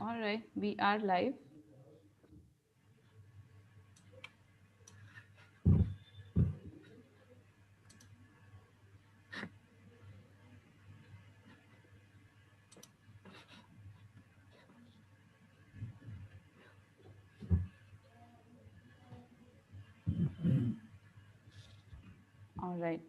All right, we are live. All right.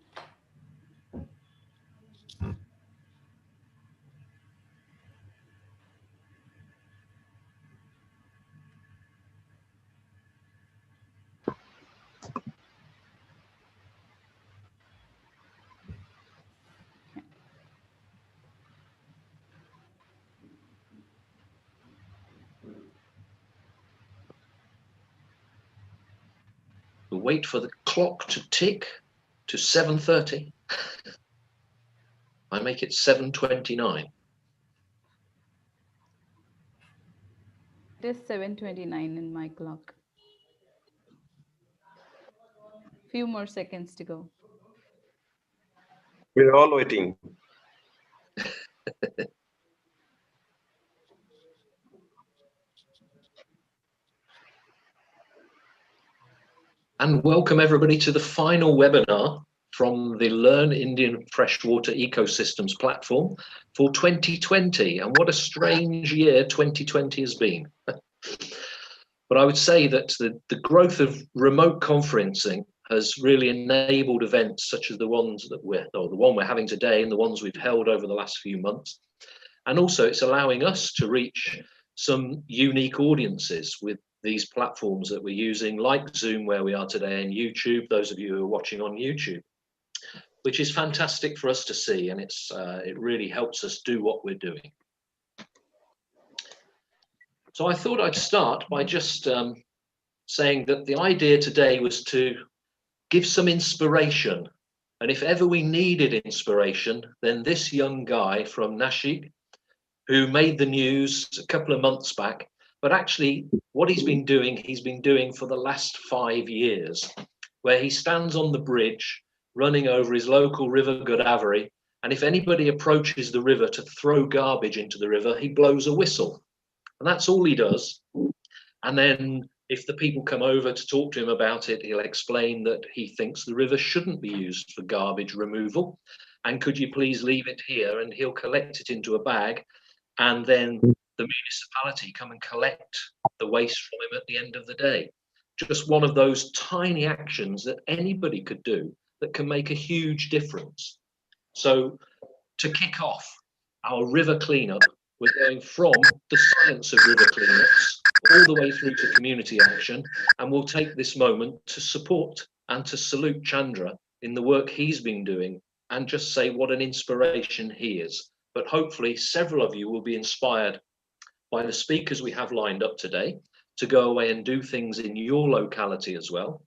We'll wait for the clock to tick to 7:30. I make it 7:29. It is 7:29 in my clock. Few more seconds to go. We're all waiting. And welcome everybody to the final webinar from the Learn Indian Freshwater Ecosystems platform for 2020. And what a strange year 2020 has been. But I would say that the growth of remote conferencing has really enabled events such as the ones that the one we're having today and the ones we've held over the last few months. And also it's allowing us to reach some unique audiences with these platforms that we're using, like Zoom, where we are today, and YouTube, those of you who are watching on YouTube, which is fantastic for us to see, and it really helps us do what we're doing. So I thought I'd start by just saying that the idea today was to give some inspiration, and if ever we needed inspiration, then this young guy from Nashik, who made the news a couple of months back, but actually what he's been doing for the last 5 years, where he stands on the bridge running over his local river Godavari, and if anybody approaches the river to throw garbage into the river, he blows a whistle, and that's all he does. And then if the people come over to talk to him about it, he'll explain that he thinks the river shouldn't be used for garbage removal, and could you please leave it here, and he'll collect it into a bag, and then the municipality come and collect the waste from him at the end of the day. Just one of those tiny actions that anybody could do that can make a huge difference. So to kick off our river cleanup, we're going from the science of river cleanups all the way through to community action, and we'll take this moment to support and to salute Chandra in the work he's been doing and just say what an inspiration he is. But hopefully several of you will be inspired by the speakers we have lined up today to go away and do things in your locality as well.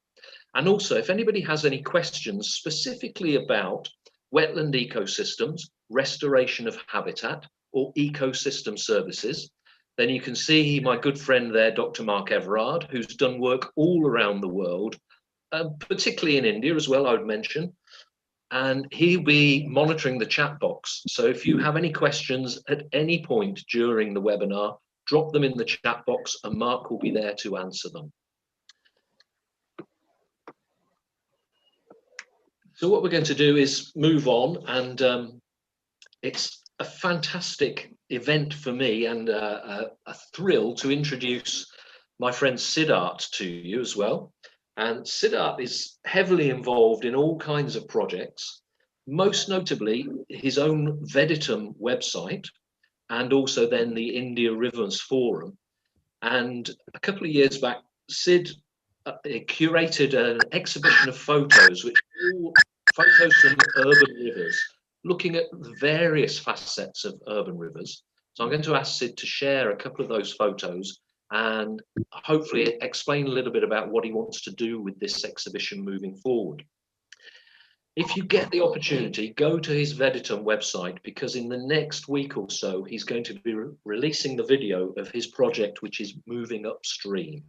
And also, if anybody has any questions specifically about wetland ecosystems, restoration of habitat, or ecosystem services, then you can see my good friend there, Dr. Mark Everard, who's done work all around the world, particularly in India as well, I would mention. And he'll be monitoring the chat box. So if you have any questions at any point during the webinar, drop them in the chat box and Mark will be there to answer them. So what we're going to do is move on, and it's a fantastic event for me and a thrill to introduce my friend Siddharth to you as well. And Siddharth is heavily involved in all kinds of projects, most notably his own Veditum website, and also then the India Rivers Forum. And a couple of years back, Sid curated an exhibition of photos, which are all photos from urban rivers, looking at the various facets of urban rivers. So I'm going to ask Sid to share a couple of those photos and hopefully explain a little bit about what he wants to do with this exhibition moving forward. If you get the opportunity, go to his Veditum website, because in the next week or so, he's going to be releasing the video of his project, which is moving upstream.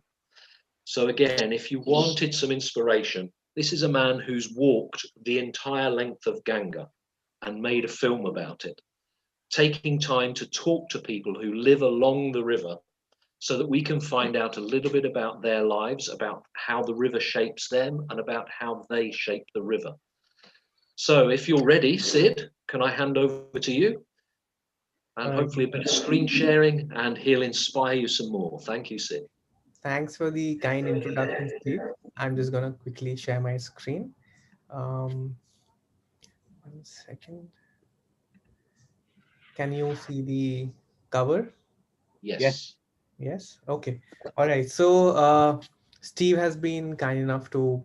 So again, if you wanted some inspiration, this is a man who's walked the entire length of Ganga and made a film about it. taking time to talk to people who live along the river so that we can find out a little bit about their lives, about how the river shapes them, and about how they shape the river. So if you're ready, Sid, can I hand over to you? And hopefully a bit of screen sharing, and he'll inspire you some more. Thank you, Sid. Thanks for the kind introduction, Steve. I'm just going to quickly share my screen. 1 second. Can you see the cover? Yes. Yes. Okay. All right. So Steve has been kind enough to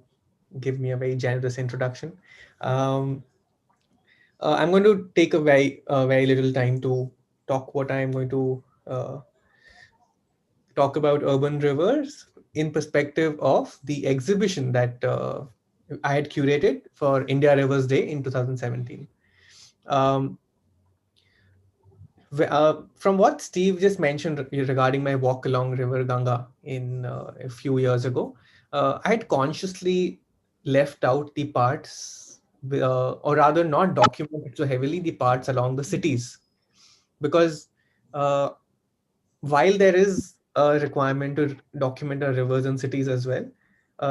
give me a very generous introduction. Um, I'm going to take a very little time to talk what I'm going to talk about urban rivers in perspective of the exhibition that I had curated for India Rivers Day in 2017. Um, from what Steve just mentioned regarding my walk along River Ganga in a few years ago, I had consciously left out the parts, or rather not documented so heavily the parts along the cities, because uh, while there is a requirement to document our rivers and cities as well,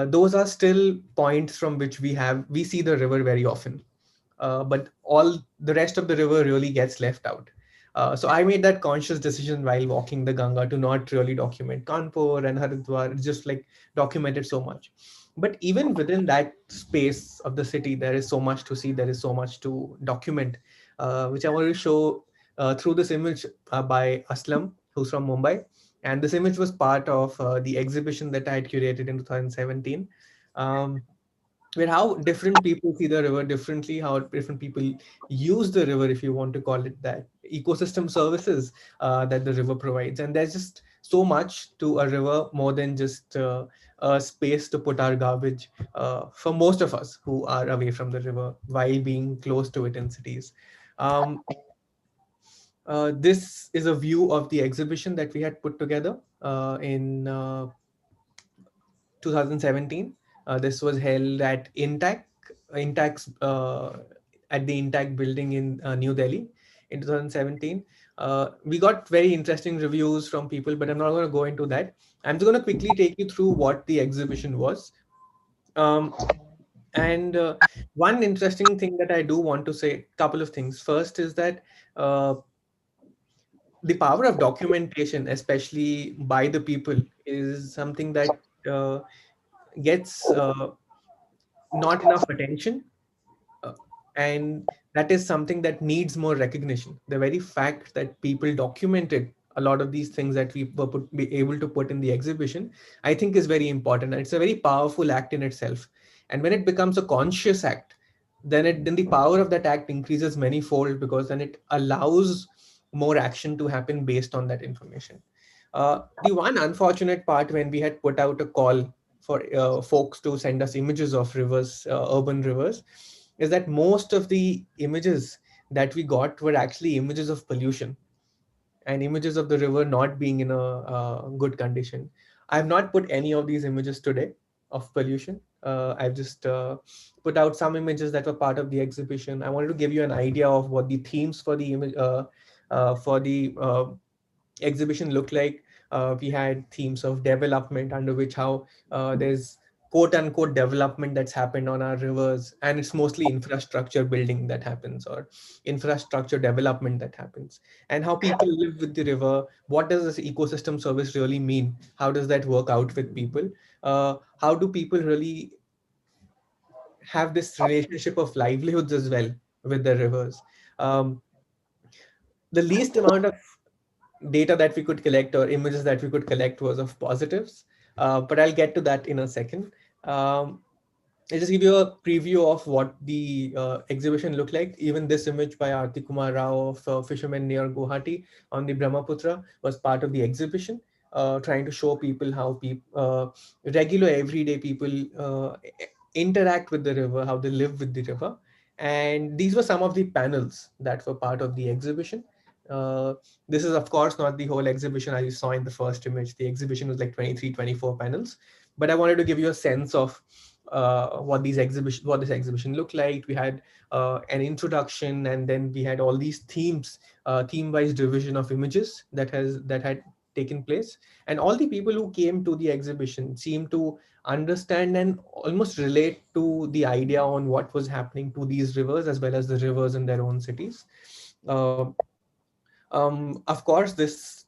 those are still points from which we see the river very often, but all the rest of the river really gets left out. So I made that conscious decision while walking the Ganga to not really document Kanpur and Haridwar, just like documented so much. But even within that space of the city, there is so much to see, there is so much to document, which I want to show through this image by Aslam, who's from Mumbai. And this image was part of the exhibition that I had curated in 2017. Um, where how different people see the river differently, how different people use the river, if you want to call it that, ecosystem services that the river provides. And there's just so much to a river, more than just a space to put our garbage for most of us who are away from the river while being close to it in cities. Um, this is a view of the exhibition that we had put together in 2017. This was held at Intact's at the Intact building in New Delhi in 2017. We got very interesting reviews from people, but I'm not going to go into that. I'm just going to quickly take you through what the exhibition was. Um, and one interesting thing that I do want to say, couple of things. First is that uh, the power of documentation, especially by the people, is something that gets not enough attention, uh, and that is something that needs more recognition. The very fact that people documented a lot of these things that we were be able to put in the exhibition, I think is very important, and it's a very powerful act in itself. And when it becomes a conscious act, then the power of that act increases many-fold, because then it allows more action to happen based on that information. The one unfortunate part, when we had put out a call for folks to send us images of rivers, urban rivers, is that most of the images that we got were actually images of pollution and images of the river not being in a good condition. I have not put any of these images today of pollution. I've just put out some images that were part of the exhibition. I wanted to give you an idea of what the themes for the image for the exhibition looked like. We had themes of development, under which how there's quote unquote development that's happened on our rivers, and it's mostly infrastructure building that happens, or infrastructure development that happens, and how people live with the river. What does this ecosystem service really mean? How does that work out with people? How do people really have this relationship of livelihoods as well with the rivers? Um, the least amount of data that we could collect, or images that we could collect, was of positives, but I'll get to that in a second. Um, I'll just give you a preview of what the exhibition looked like. Even this image by Arti Kumar Rao of fishermen near Guwahati on the Brahmaputra was part of the exhibition, trying to show people how regular everyday people interact with the river, how they live with the river. And these were some of the panels that were part of the exhibition. Uh, this is, of course, not the whole exhibition as you saw in the first image. The exhibition was like 23, 24 panels. But I wanted to give you a sense of what this exhibition looked like. We had an introduction, and then we had all these themes, theme-wise division of images that had taken place. And all the people who came to the exhibition seemed to understand and almost relate to the idea on what was happening to these rivers as well as the rivers in their own cities. Of course, this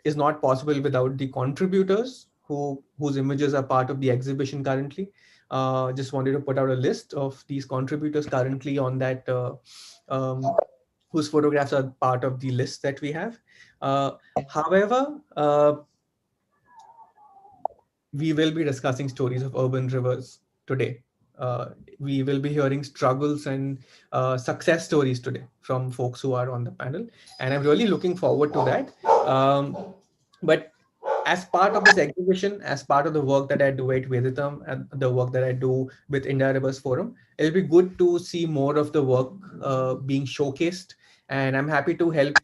is not possible without the contributors whose images are part of the exhibition currently. Just wanted to put out a list of these contributors currently on that, whose photographs are part of the list that we have. However, we will be discussing stories of urban rivers today. Uh, we will be hearing struggles and success stories today from folks who are on the panel, and I'm really looking forward to that. But as part of this exhibition, as part of the work that I do at Veditum and the work that I do with India Rivers Forum, it'll be good to see more of the work being showcased. And I'm happy to help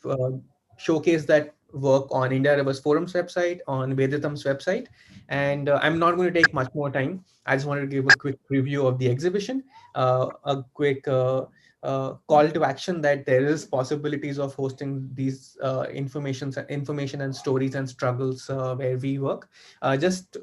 showcase that work on India Rivers Forum's website, on Veditum's website. And I'm not going to take much more time. I just wanted to give a quick review of the exhibition, a quick call to action that there is possibilities of hosting these information and stories and struggles where we work. Just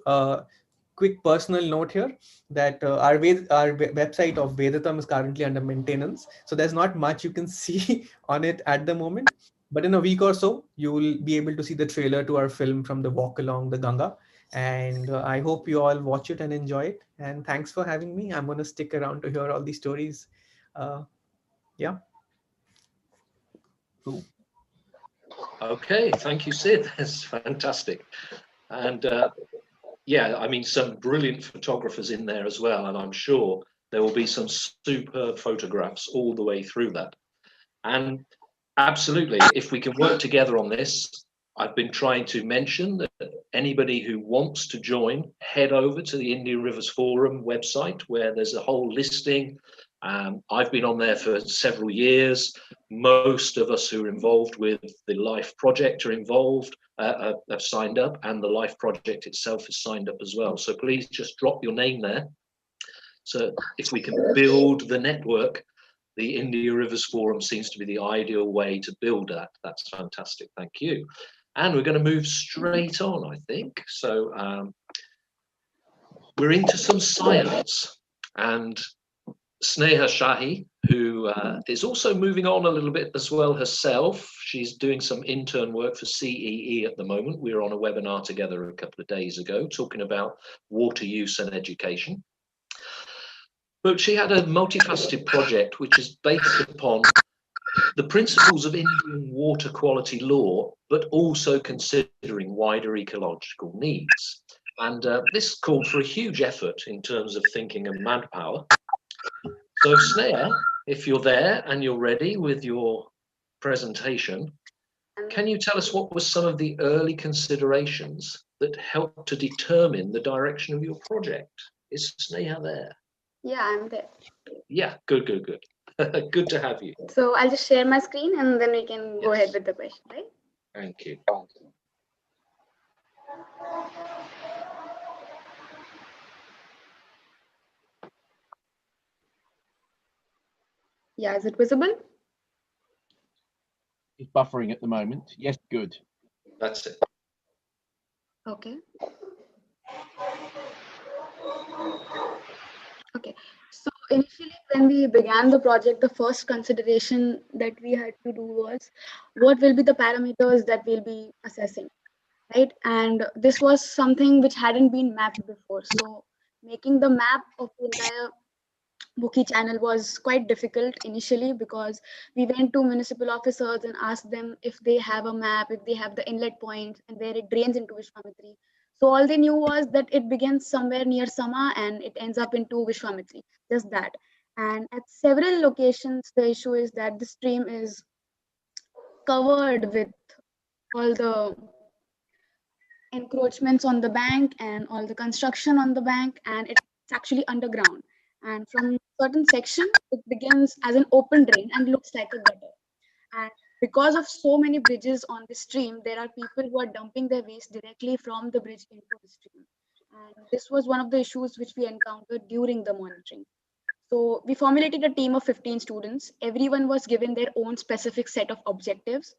quick personal note here that our website of Vedatam is currently under maintenance, so there's not much you can see on it at the moment. But in a week or so, you will be able to see the trailer to our film from the walk along the Ganga. And I hope you all watch it and enjoy it. And thanks for having me. I'm going to stick around to hear all these stories. Yeah. Cool. Okay, thank you, Sid. That's fantastic. And yeah, I mean, some brilliant photographers in there as well. And I'm sure there will be some superb photographs all the way through that. And absolutely, if we can work together on this, I've been trying to mention that anybody who wants to join, head over to the Indian Rivers Forum website where there's a whole listing. I've been on there for several years. Most of us who are involved with the L-IFE project are involved, have signed up, and the L-IFE project itself is signed up as well. So please just drop your name there. So if we can build the network, the India Rivers Forum seems to be the ideal way to build that. That's fantastic. Thank you. And we're going to move straight on, I think. So we're into some science. And Sneha Shahi, who is also moving on a little bit as well herself. She's doing some intern work for CEE at the moment. We were on a webinar together a couple of days ago talking about water use and education. But she had a multifaceted project which is based upon the principles of Indian water quality law, but also considering wider ecological needs. And this called for a huge effort in terms of thinking and manpower. So Sneha, if you're there and you're ready with your presentation, can you tell us what were some of the early considerations that helped to determine the direction of your project? Is Sneha there? Yeah, I'm there. Yeah, good, good, good. Good to have you. So I'll just share my screen and then we can go ahead with the question, right? Thank you. Yeah, is it visible? It's buffering at the moment. Yes, good. That's it. Okay. Okay. So initially, when we began the project, the first consideration that we had to do was what will be the parameters that we'll be assessing, right? And this was something which hadn't been mapped before. So making the map of the entire Bookie channel was quite difficult initially because we went to municipal officers and asked them if they have a map, if they have the inlet points and where it drains into Vishwamitri. So all they knew was that it begins somewhere near Sama and it ends up into Vishwamitri, just that. And at several locations, the issue is that the stream is covered with all the encroachments on the bank and all the construction on the bank, and it's actually underground. And from certain section, it begins as an open drain and looks like a gutter. And because of so many bridges on the stream, there are people who are dumping their waste directly from the bridge into the stream. And this was one of the issues which we encountered during the monitoring. So we formulated a team of 15 students. Everyone was given their own specific set of objectives.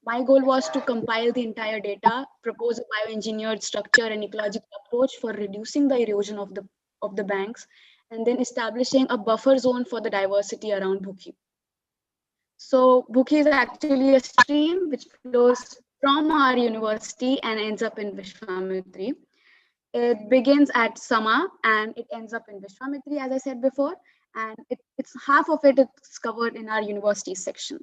My goal was to compile the entire data, propose a bioengineered structure and ecological approach for reducing the erosion of the banks, and then establishing a buffer zone for the diversity around Bhuki. So Bhuki is actually a stream which flows from our university and ends up in Vishwamitri. It begins at Sama and it ends up in Vishwamitri, as I said before, and it's half of it is covered in our university section,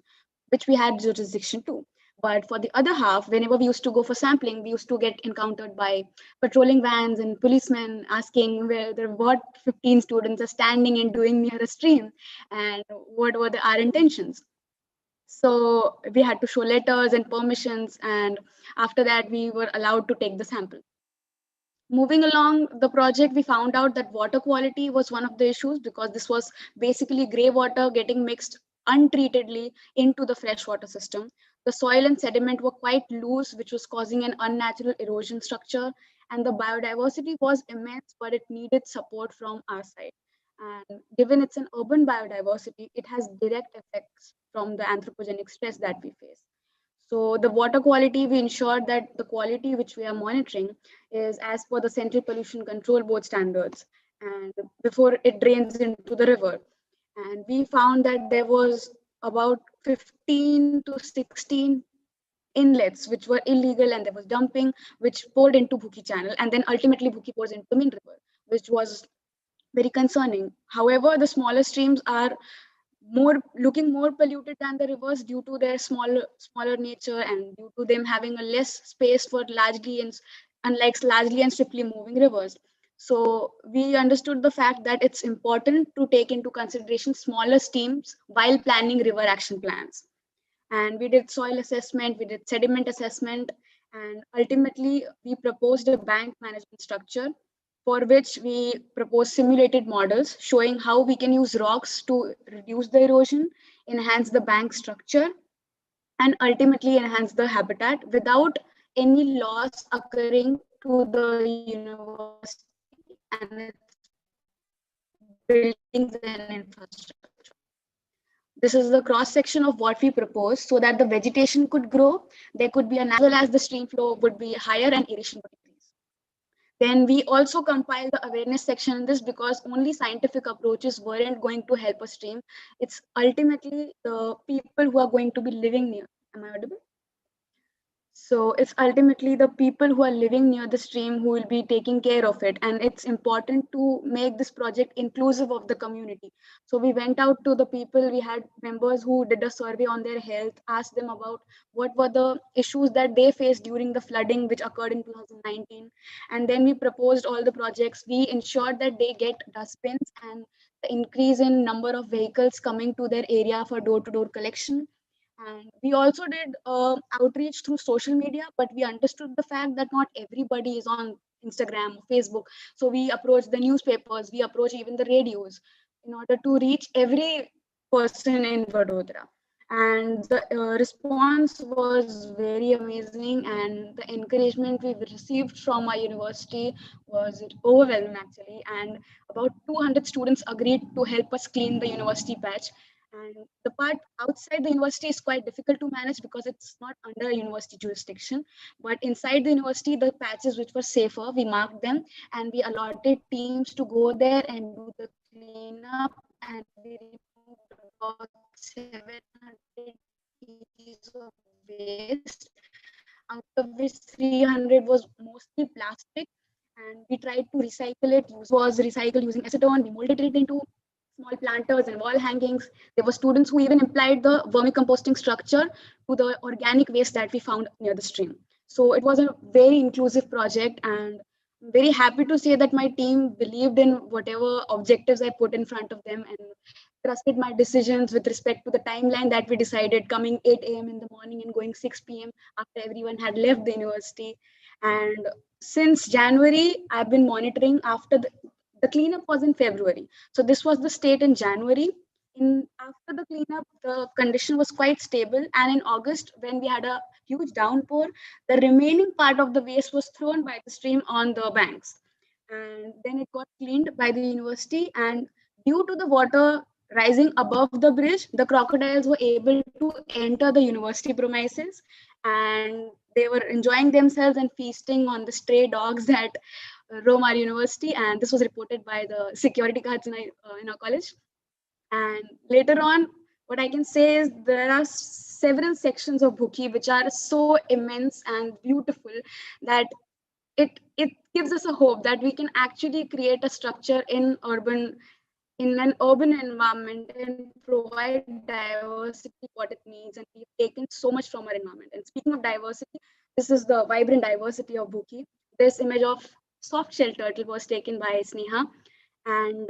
which we had jurisdiction to. But for the other half, whenever we used to go for sampling, we used to get encountered by patrolling vans and policemen asking whether what 15 students are standing and doing near a stream and what were our intentions. So we had to show letters and permissions, and after that, we were allowed to take the sample. Moving along the project, we found out that water quality was one of the issues because this was basically gray water getting mixed untreatedly into the freshwater system. The soil and sediment were quite loose, which was causing an unnatural erosion structure. And the biodiversity was immense, but it needed support from our side. And given it's an urban biodiversity, it has direct effects from the anthropogenic stress that we face. So the water quality, we ensured that the quality which we are monitoring is as per the Central Pollution Control Board standards and before it drains into the river. And we found that there was about 15 to 16 inlets which were illegal, and there was dumping which poured into Bhuki channel, and then ultimately Bhuki pours into the main river, which was very concerning. However, the smaller streams are looking more polluted than the rivers due to their smaller nature and due to them having a less space for largely and swiftly moving rivers. So we understood the fact that it's important to take into consideration smaller streams while planning river action plans. And we did soil assessment, we did sediment assessment, and ultimately we proposed a bank management structure for which we propose simulated models showing how we can use rocks to reduce the erosion, enhance the bank structure, and ultimately enhance the habitat without any loss occurring to the university and its buildings and infrastructure. This is the cross section of what we propose so that the vegetation could grow, there could be as well as the stream flow would be higher and aeration would increase. Then we also compile the awareness section in this because only scientific approaches weren't going to help a stream. It's ultimately the people who are going to be living near. Am I audible? So it's ultimately the people who are living near the stream who will be taking care of it. And it's important to make this project inclusive of the community. So we went out to the people, we had members who did a survey on their health, asked them about what were the issues that they faced during the flooding which occurred in 2019. And then we proposed all the projects. We ensured that they get dustbins and the increase in number of vehicles coming to their area for door-to-door collection. And we also did outreach through social media, but we understood the fact that not everybody is on Instagram or Facebook. So we approached the newspapers, we approached even the radios in order to reach every person in Vadodara. And the response was very amazing, and the encouragement we received from our university was overwhelming actually. And about 200 students agreed to help us clean the university patch. And the part outside the university is quite difficult to manage because it's not under university jurisdiction. But inside the university, the patches which were safer, we marked them and we allotted teams to go there and do the cleanup. And we removed about 700 kgs of waste, out of which 300 was mostly plastic. And we tried to recycle it. Was recycled using acetone. We molded it into small planters and wall hangings. There were students who even applied the vermicomposting structure to the organic waste that we found near the stream. So it was a very inclusive project, and I'm very happy to say that my team believed in whatever objectives I put in front of them and trusted my decisions with respect to the timeline that we decided, coming 8 a.m. in the morning and going 6 p.m. after everyone had left the university. And since January, I've been monitoring after the cleanup was in February. So this was the state in January. After the cleanup, the condition was quite stable. And in August, when we had a huge downpour, the remaining part of the waste was thrown by the stream on the banks. and then it got cleaned by the university. And due to the water rising above the bridge, the crocodiles were able to enter the university premises, and they were enjoying themselves and feasting on the stray dogs that roam our university. And this was reported by the security guards in our college. And later on, what I can say is there are several sections of Bhuki which are so immense and beautiful that it gives us a hope that we can actually create a structure in an urban environment and provide diversity what it needs. And we've taken so much from our environment. And speaking of diversity, this is the vibrant diversity of Bhuki. This image of soft shell turtle was taken by Sneha, and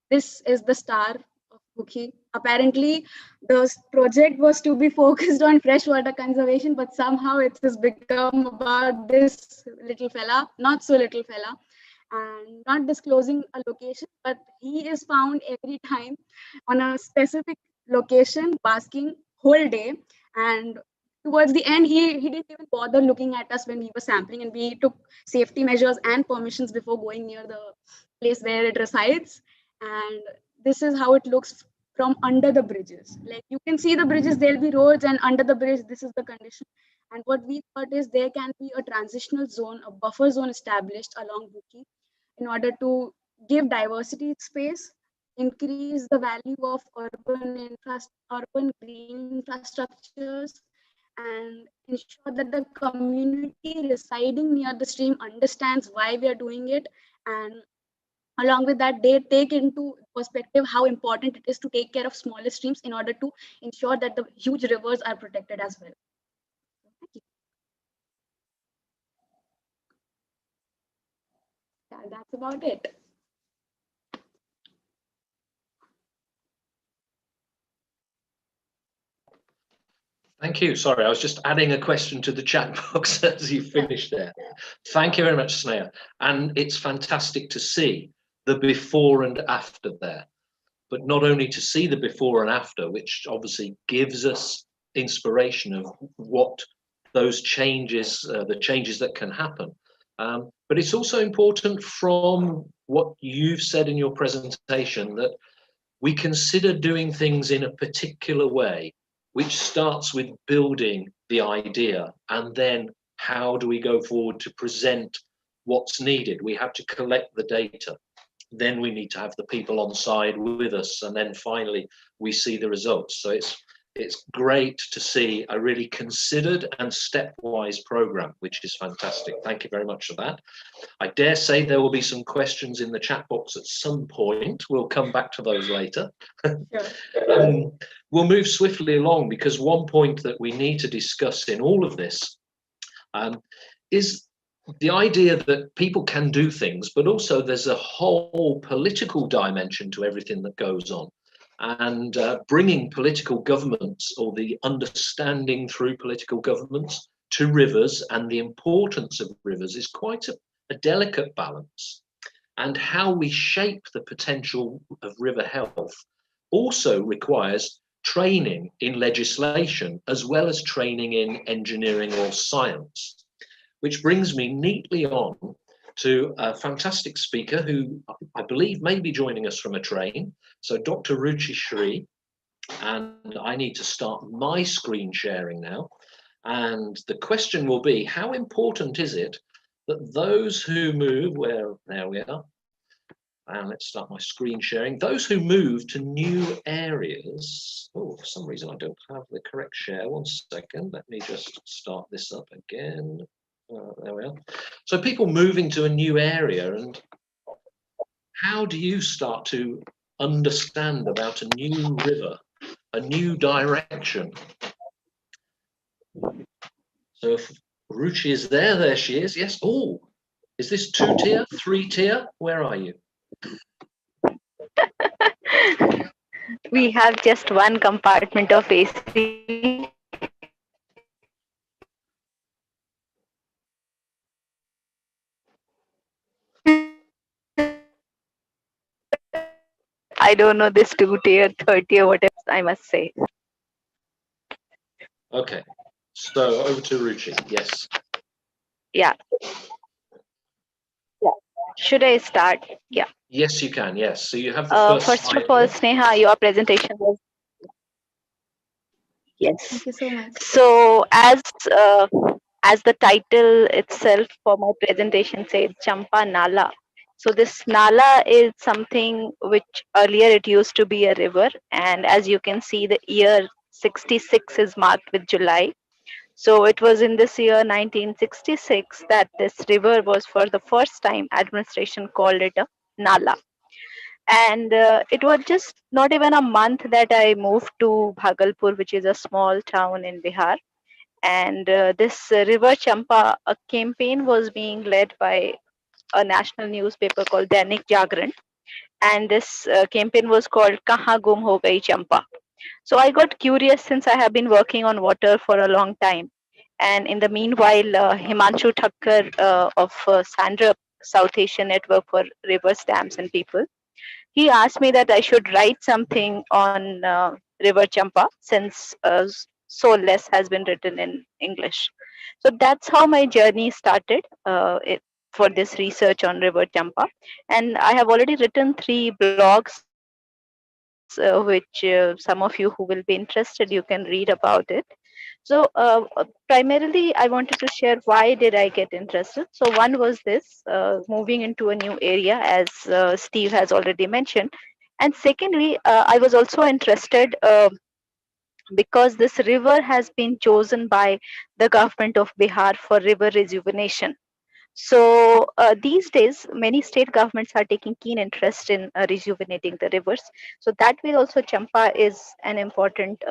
this is the star of Bhuki. Apparently, the project was to be focused on freshwater conservation, but somehow it has become about this little fella, not so little fella, and not disclosing a location, but he is found every time on a specific location, basking whole day. And towards the end, he didn't even bother looking at us when we were sampling, and we took safety measures and permissions before going near the place where it resides. And this is how it looks from under the bridges. Like you can see the bridges, there'll be roads, and under the bridge, this is the condition. And what we thought is there can be a transitional zone, a buffer zone established along Bhuki in order to give diversity space, increase the value of urban green infrastructures, and ensure that the community residing near the stream understands why we are doing it. And along with that, they take into perspective how important it is to take care of smaller streams in order to ensure that the huge rivers are protected as well. Thank you. Yeah, that's about it. Thank you. Sorry, I was just adding a question to the chat box as you finished there. Thank you very much, Sneha. And it's fantastic to see the before and after there. But not only to see the before and after, which obviously gives us inspiration of what those changes, the changes that can happen. But it's also important from what you've said in your presentation that we consider doing things in a particular way, which starts with building the idea, and then how do we go forward to present what's needed? We have to collect the data. Then we need to have the people on side with us, and then finally we see the results. So it's great to see a really considered and stepwise program, which is fantastic. Thank you very much for that. I dare say there will be some questions in the chat box at some point. We'll come back to those later. We'll move swiftly along, because one point that we need to discuss in all of this is the idea that people can do things, but also there's a whole political dimension to everything that goes on. And bringing political governments, or the understanding through political governments, to rivers and the importance of rivers is quite a delicate balance. And how we shape the potential of river health also requires training in legislation as well as training in engineering or science. Which brings me neatly on to a fantastic speaker who I believe may be joining us from a train. So Dr. Ruchi, and I need to start my screen sharing now. And the question will be, how important is it that those who move, there we are, and let's start my screen sharing, those who move to new areas, oh, for some reason I don't have the correct share, one second, let me just start this up again. There we are. So people moving to a new area, and how do you start to understand about a new river, a new direction? So if Ruchi is there, there she is. Yes. Oh, is this 2-tier, 3-tier? Where are you? We have just one compartment of AC. I don't know this 2-tier, 3rd-tier, whatever I must say. Okay, so over to Ruchi. Yes. Yeah. Should I start? Yeah. Yes, you can. Yes. So you have the first First slide of all, here. Sneha, your presentation was yes. Thank you so much. So as the title itself for my presentation said, Champa Nala. So this Nala is something which earlier it used to be a river, and as you can see, the year 66 is marked with July. So it was in this year 1966 that this river was for the first time administration called it a Nala. And it was just not even a month that I moved to Bhagalpur, which is a small town in Bihar. And this River Champa a campaign was being led by a national newspaper called Dainik Jagran. And this campaign was called Kaha Gum Ho Gayi Champa. So I got curious since I have been working on water for a long time. And in the meanwhile, Himanshu Thakkar of Sandra South Asian Network for Rivers, Dams and People, he asked me that I should write something on River Champa since so less has been written in English. So that's how my journey started for this research on River Champa. And I have already written 3 blogs, which some of you who will be interested, you can read about it. So primarily, I wanted to share why did I get interested. So one was this moving into a new area, as Steve has already mentioned, and secondly, I was also interested because this river has been chosen by the government of Bihar for river rejuvenation. So these days, many state governments are taking keen interest in rejuvenating the rivers. So that way, also Champa is an important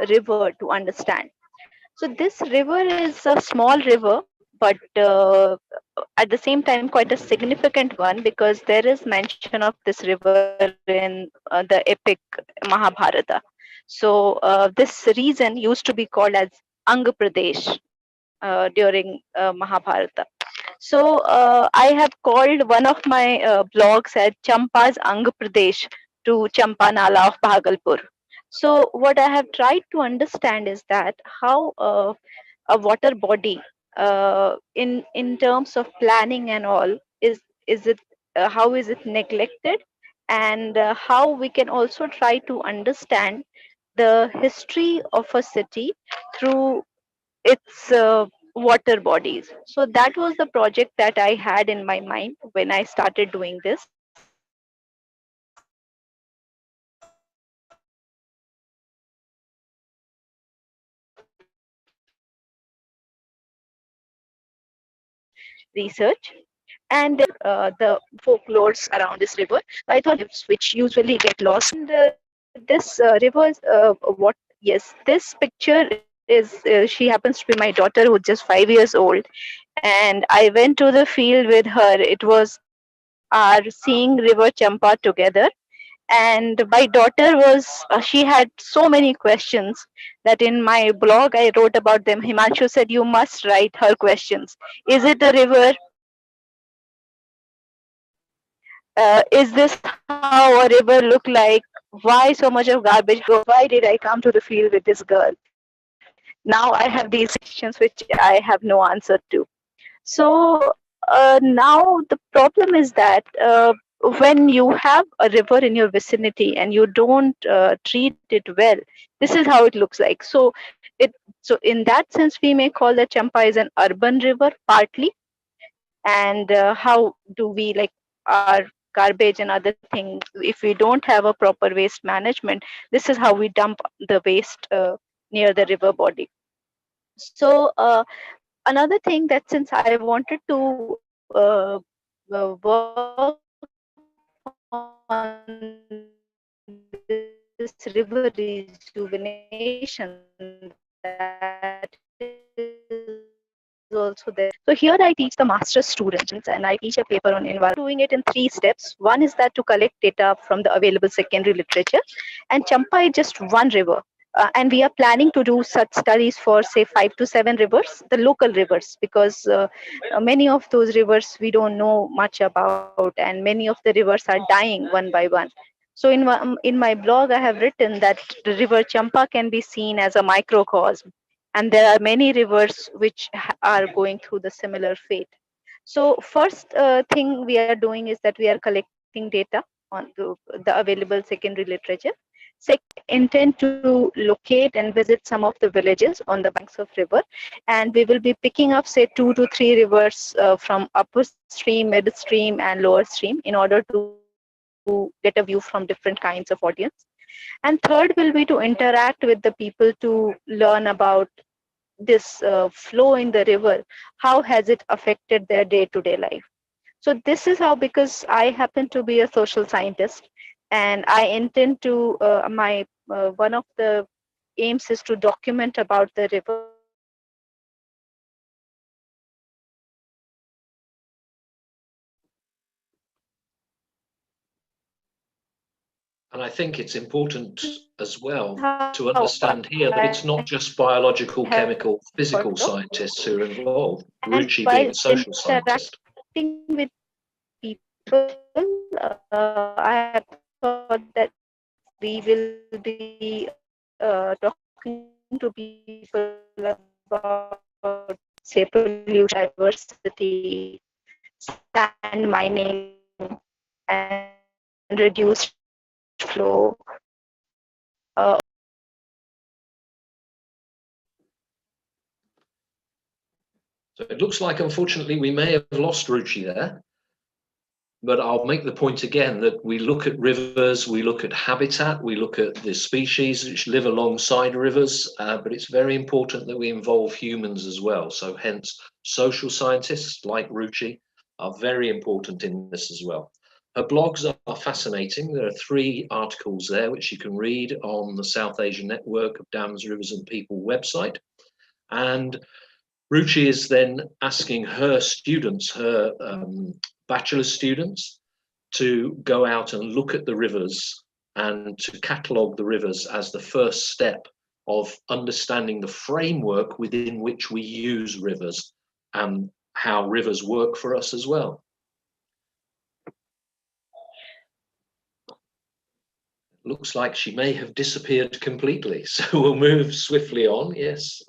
river to understand. So this river is a small river, but at the same time quite a significant one because there is mention of this river in the epic Mahabharata. So this region used to be called as Ang Pradesh during Mahabharata. So I have called one of my blogs as Champa's Ang Pradesh to Champanala of Bhagalpur. So what I have tried to understand is that how a water body in terms of planning and all is it how is it neglected, and how we can also try to understand the history of a city through its water bodies. So that was the project that I had in my mind when I started doing this. And research and the folklores around this river. I thought which usually get lost. And this river, what? Yes, this picture is. She happens to be my daughter, who's just 5 years old, and I went to the field with her. It was our seeing River Champa together, and my daughter was she had so many questions that in my blog I wrote about them. Himanshu said you must write her questions. Is it a river? Is this how a river look like? Why so much of garbage go? Why did I come to the field with this girl? Now I have these questions which I have no answer to. So now the problem is that when you have a river in your vicinity and you don't treat it well, this is how it looks like. So in that sense, we may call that Champa is an urban river partly. And how do we like our garbage and other things? If we don't have a proper waste management, this is how we dump the waste near the river body. So another thing that since I wanted to work on this river rejuvenation, that is also there. So here I teach the master's students and I teach a paper on environment. Doing it in 3 steps. One is that to collect data from the available secondary literature, and Champa is just one river. And we are planning to do such studies for say 5 to 7 rivers, the local rivers, because many of those rivers we don't know much about, and many of the rivers are dying one by one. So in my blog I have written that the river Champa can be seen as a microcosm, and there are many rivers which are going through the similar fate. So first thing we are doing is that we are collecting data on the available secondary literature. Second, intend to locate and visit some of the villages on the banks of river, and we will be picking up say 2 to 3 rivers from upper stream, midstream, and lower stream in order to get a view from different kinds of audience. And third will be to interact with the people to learn about this flow in the river. How has it affected their day-to-day life? So this is how, because I happen to be a social scientist, and I intend to my one of the aims is to document about the river and how it has affected And I think it's important as well how to understand here that it's not I just biological, have chemical, physical photo. scientists who are involved. And Ruchi being while a social scientist. interacting with people, I thought that we will be talking to people about, say, pollution, diversity, sand mining, and reduced flow. So it looks like, unfortunately, we may have lost Ruchi there. But I'll make the point again that we look at rivers, we look at habitat, we look at the species which live alongside rivers, but it's very important that we involve humans as well. So hence, social scientists like Ruchi are very important in this as well. Her blogs are fascinating. There are 3 articles there which you can read on the South Asian Network of Dams, Rivers and People website. And Ruchi is then asking her students, her bachelor students, to go out and look at the rivers and to catalogue the rivers as the first step of understanding the framework within which we use rivers and how rivers work for us as well. Looks like she may have disappeared completely, so we'll move swiftly on. Yes,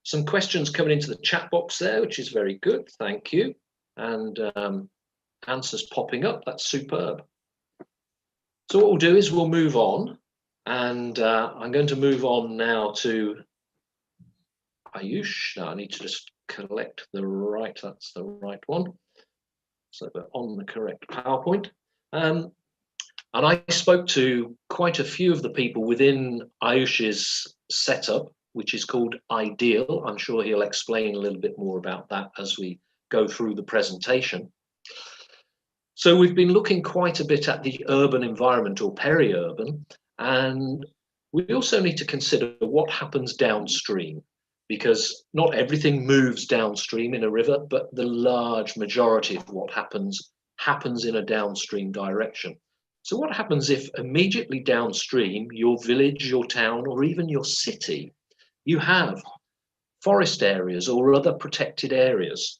some questions coming into the chat box there, which is very good, thank you. And answers popping up, that's superb. So what we'll do is we'll move on, and I'm going to move on now to Ayush. Now I need to just collect the right, that's the right one. So we're on the correct PowerPoint. And I spoke to quite a few of the people within Ayush's setup, which is called Ideal. I'm sure he'll explain a little bit more about that as we go through the presentation. So we've been looking quite a bit at the urban environment or peri-urban, and we also need to consider what happens downstream, because not everything moves downstream in a river, but the large majority of what happens in a downstream direction. So what happens if immediately downstream, your village, your town, or even your city, you have forest areas or other protected areas?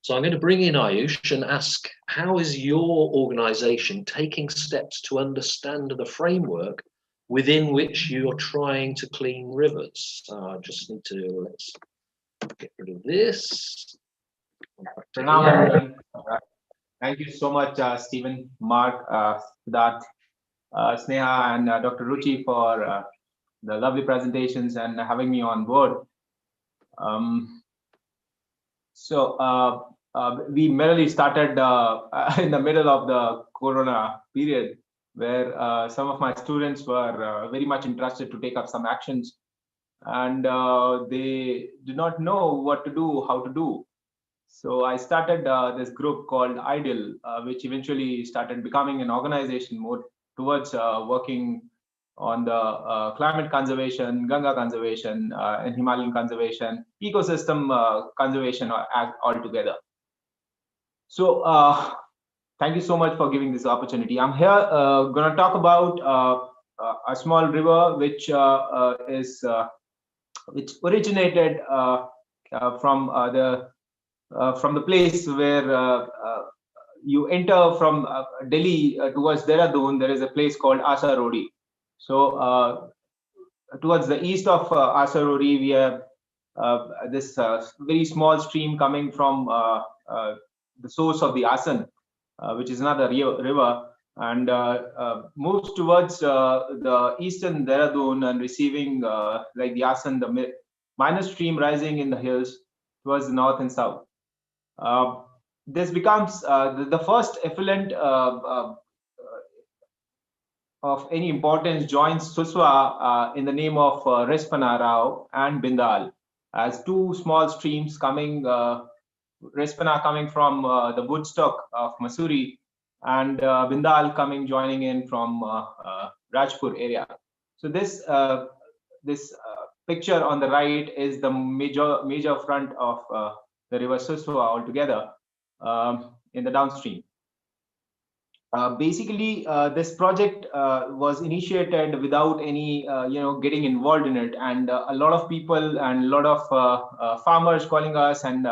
So I'm going to bring in Ayush and ask, how is your organisation taking steps to understand the framework within which you're trying to clean rivers? I just need to, let's get rid of this. Pranam, everyone. Thank you so much, Stephen, Mark, Siddharth, Sneha, and Dr. Ruchi for the lovely presentations and having me on board. We merely started in the middle of the Corona period, where some of my students were very much interested to take up some actions, and they did not know what to do, how to do. So I started this group called Ideal, which eventually started becoming an organization more towards working on the climate conservation, Ganga conservation, and Himalayan conservation, ecosystem conservation altogether. So thank you so much for giving this opportunity. I'm here going to talk about a small river which originated from the place where you enter from Delhi towards Dehradun. There is a place called Asarodi. So towards the east of Asarodi, we have this very small stream coming from the source of the Asan, which is another river, and moves towards the eastern Dehradun and receiving like the Asan, the minor stream rising in the hills towards the north and south. This becomes the first effluent of any importance joins Suswa in the name of Respana Rao and Bindal as two small streams coming, Respana coming from the Woodstock of Mussoorie, and Bindal coming joining in from Rajpur area. So this picture on the right is the major front of the river Suswa altogether in the downstream. Basically, this project was initiated without any, getting involved in it, and a lot of people and a lot of farmers calling us and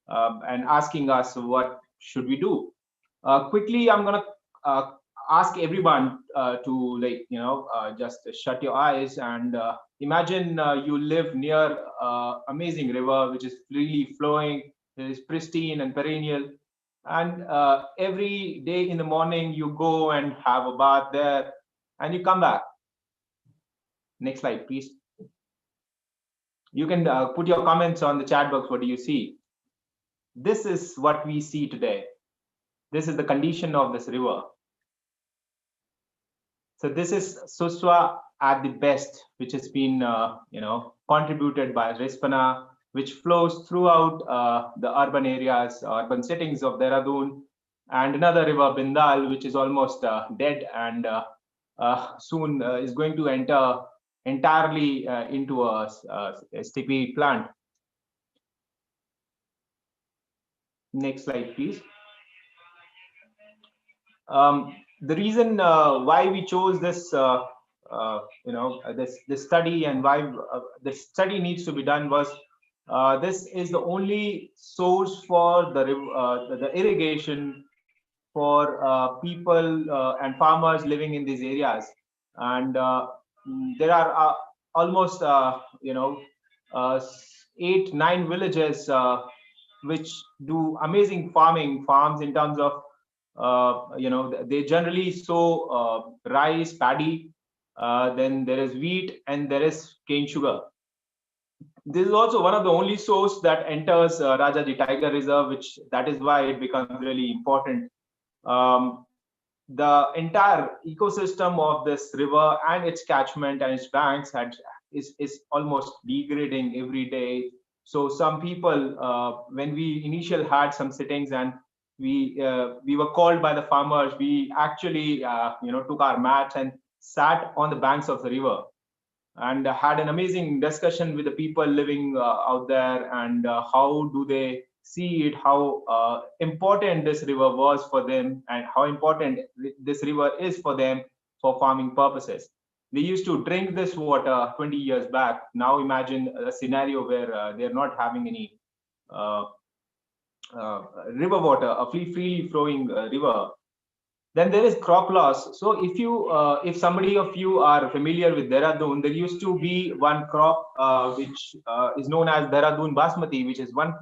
asking us what should we do. Quickly, I'm gonna ask everyone to just shut your eyes and imagine you live near amazing river which is freely flowing, it is pristine and perennial. And every day in the morning you go and have a bath there and you come back. Next slide, please. You can put your comments on the chat box. What do you see? This is what we see today. This is the condition of this river. So this is Suswa at the best, which has been contributed by Respana, which flows throughout the urban areas, urban settings of Dehradun, and another river, Bindal, which is almost dead and soon is going to enter entirely into a sticky plant. Next slide, please. The reason why we chose this, this study and why the study needs to be done was this is the only source for the irrigation for people and farmers living in these areas, and there are almost 8-9 villages which do amazing farms in terms of they generally sow rice, paddy, then there is wheat, and there is cane sugar. This is also one of the only source that enters Rajaji Tiger Reserve, that is why it becomes really important. The entire ecosystem of this river and its catchment and its banks is almost degrading every day. So some people, when we initially had some sittings and we were called by the farmers, we actually took our mats and sat on the banks of the river and had an amazing discussion with the people living out there, and how do they see it, how important this river was for them, and how important this river is for them for farming purposes. They used to drink this water 20 years back. Now imagine a scenario where they're not having any river water, a freely flowing river. Then there is crop loss. So if somebody of you are familiar with Dehradun, there used to be one crop which is known as Dehradun Basmati, which is one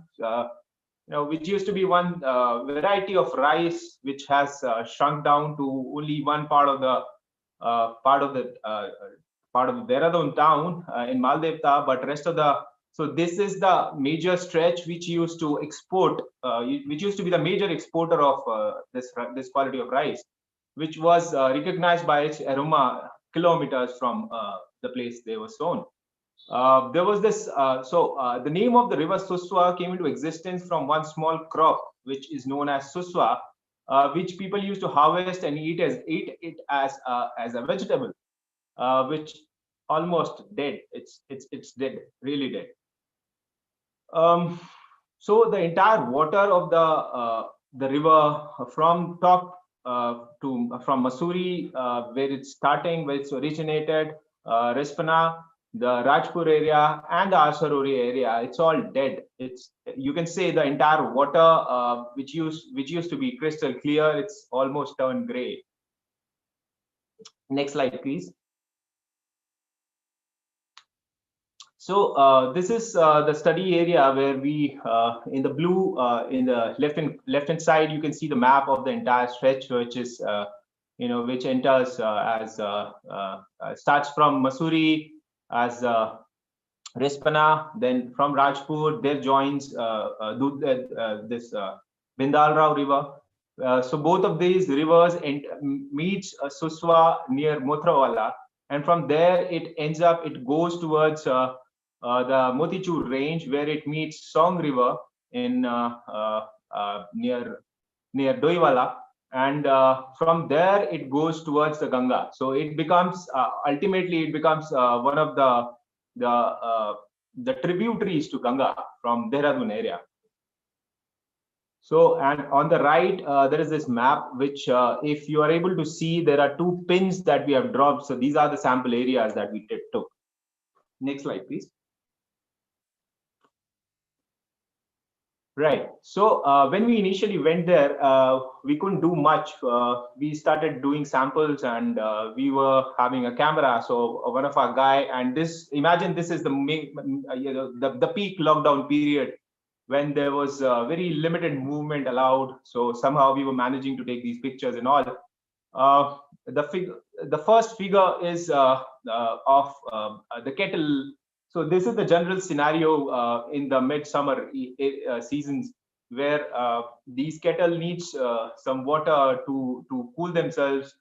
which used to be one variety of rice which has shrunk down to only one part of the Dehradun town in Maldevta, but rest of the, so this is the major stretch which used to export, which used to be the major exporter of this quality of rice, which was recognized by its aroma kilometers from the place they were sown. There was this, the name of the river Suswa came into existence from one small crop which is known as Suswa, which people used to harvest and eat it as a vegetable, which almost dead. It's dead, really dead. So the entire water of the river from top from Mussoorie, where it's starting, where it's originated, Respana, the Rajpur area, and the Asarori area, it's all dead. You can say the entire water which used to be crystal clear, it's almost turned gray. Next slide, please. So this is the study area where we, in the blue, in the left hand side, you can see the map of the entire stretch, which is, which enters starts from Mussoorie as Rispana, then from Rajpur, there joins this Bindalrao River. So both of these rivers meets Suswa near Motrawala, and from there it goes towards the Motichur range, where it meets Song River in near Doiwala, and from there it goes towards the Ganga. So it becomes ultimately it becomes one of the tributaries to Ganga from Dehradun area. So, and on the right, there is this map, which if you are able to see, there are 2 pins that we have dropped. So these are the sample areas that we took. Next slide, please. Right. So when we initially went there, we couldn't do much. We started doing samples, and we were having a camera. So one of our guy, and imagine this is the peak lockdown period, when there was very limited movement allowed. So somehow we were managing to take these pictures and all. The first figure is of the kettle. So this is the general scenario in the midsummer seasons, where these kettle needs some water to cool themselves.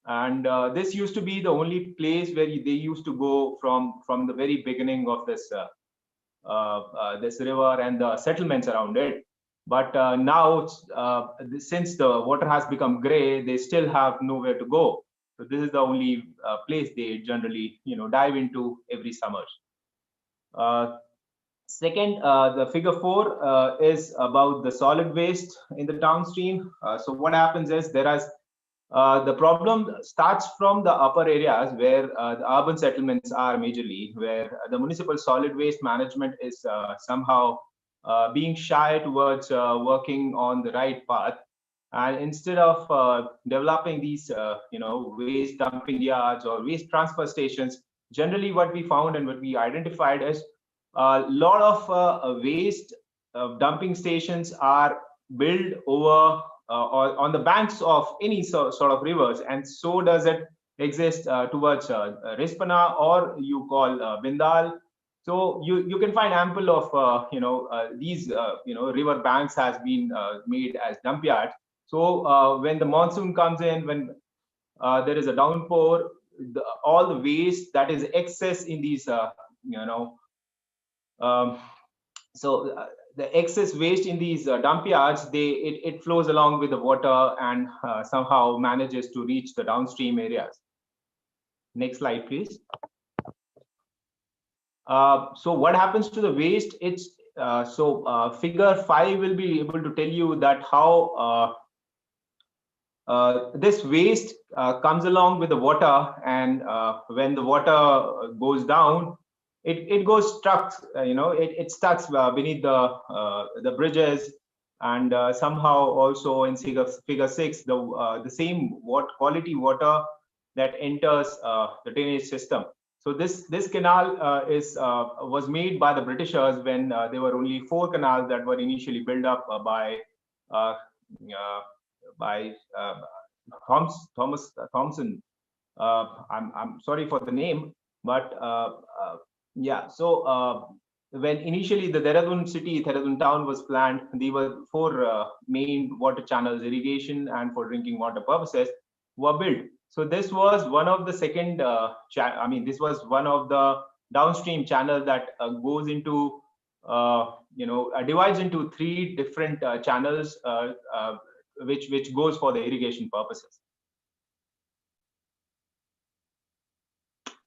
And this used to be the only place where they used to go from the very beginning of this this river and the settlements around it. But now, since the water has become gray, they still have nowhere to go. So this is the only place they generally, dive into every summer. Second, the figure 4 is about the solid waste in the downstream. So what happens is the problem starts from the upper areas, where the urban settlements are majorly, where the municipal solid waste management is somehow being shy towards working on the right path. And instead of developing these, waste dumping yards or waste transfer stations, generally what we found and what we identified is a lot of waste dumping stations are built over or on the banks of any sort of rivers, and so does it exist towards Rispana, or you call Bindal. So you can find ample of these river banks has been made as dump yards. So when the monsoon comes in, when there is a downpour, all the waste that is excess in these the excess waste in these dump yards, it flows along with the water and somehow manages to reach the downstream areas. Next slide, please. So what happens to the waste? It's figure 5 will be able to tell you that how this waste comes along with the water, and when the water goes down, it goes stuck. It stucks beneath the bridges, and somehow also in figure 6, the same quality water that enters the drainage system. So this canal was made by the Britishers when there were only 4 canals that were initially built up by Thompson. I'm sorry for the name, but yeah. So when initially the Dehradun town was planned, there were 4 main water channels, irrigation and for drinking water purposes, were built. So this was one of the second, this was one of the downstream channel that goes into, divides into 3 different channels, which goes for the irrigation purposes.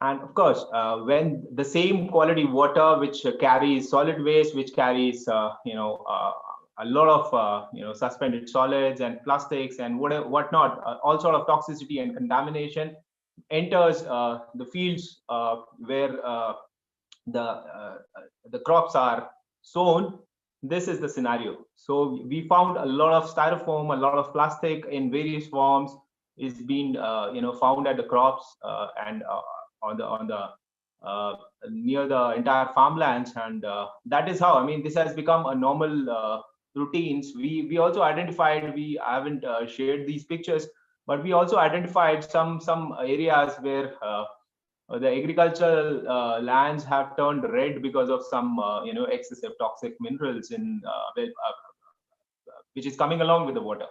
And of course, when the same quality water, which carries solid waste, which carries, a lot of, suspended solids and plastics and whatnot, all sort of toxicity and contamination enters the fields where the crops are sown. This is the scenario. So we found a lot of styrofoam, a lot of plastic in various forms is being, found at the crops and on the near the entire farmlands, and that is how, I mean, this has become a normal routines. We also identified, we haven't shared these pictures, but we also identified some areas where the agricultural lands have turned red because of some excessive toxic minerals in which is coming along with the water.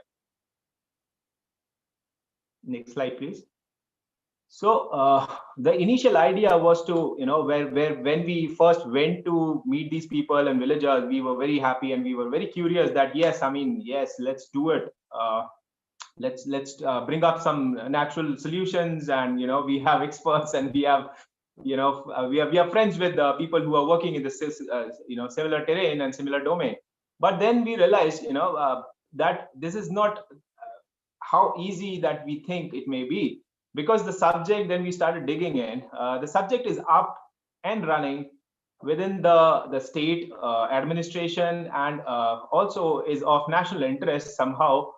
Next slide, please. So the initial idea was to, when we first went to meet these people and villagers, we were very happy and we were very curious that yes, I mean, yes, let's do it. Let's bring up some natural solutions, and we have experts, and we have we are friends with people who are working in the similar terrain and similar domain. But then we realized that this is not how easy that we think it may be, because the subject, then we started digging in, the subject is up and running within the state administration, and also is of national interest somehow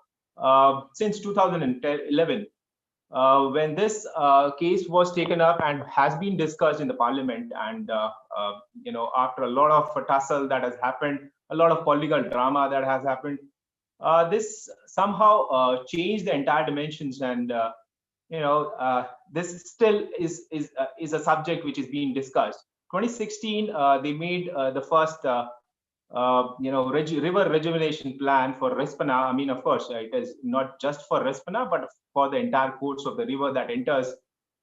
since 2011, when this case was taken up and has been discussed in the parliament. And after a lot of tussle that has happened, a lot of political drama that has happened, this somehow changed the entire dimensions. And this still is a subject which is being discussed. 2016, they made the first river rejuvenation plan for Rispana. I mean, of course, it is not just for Rispana, but for the entire course of the river that enters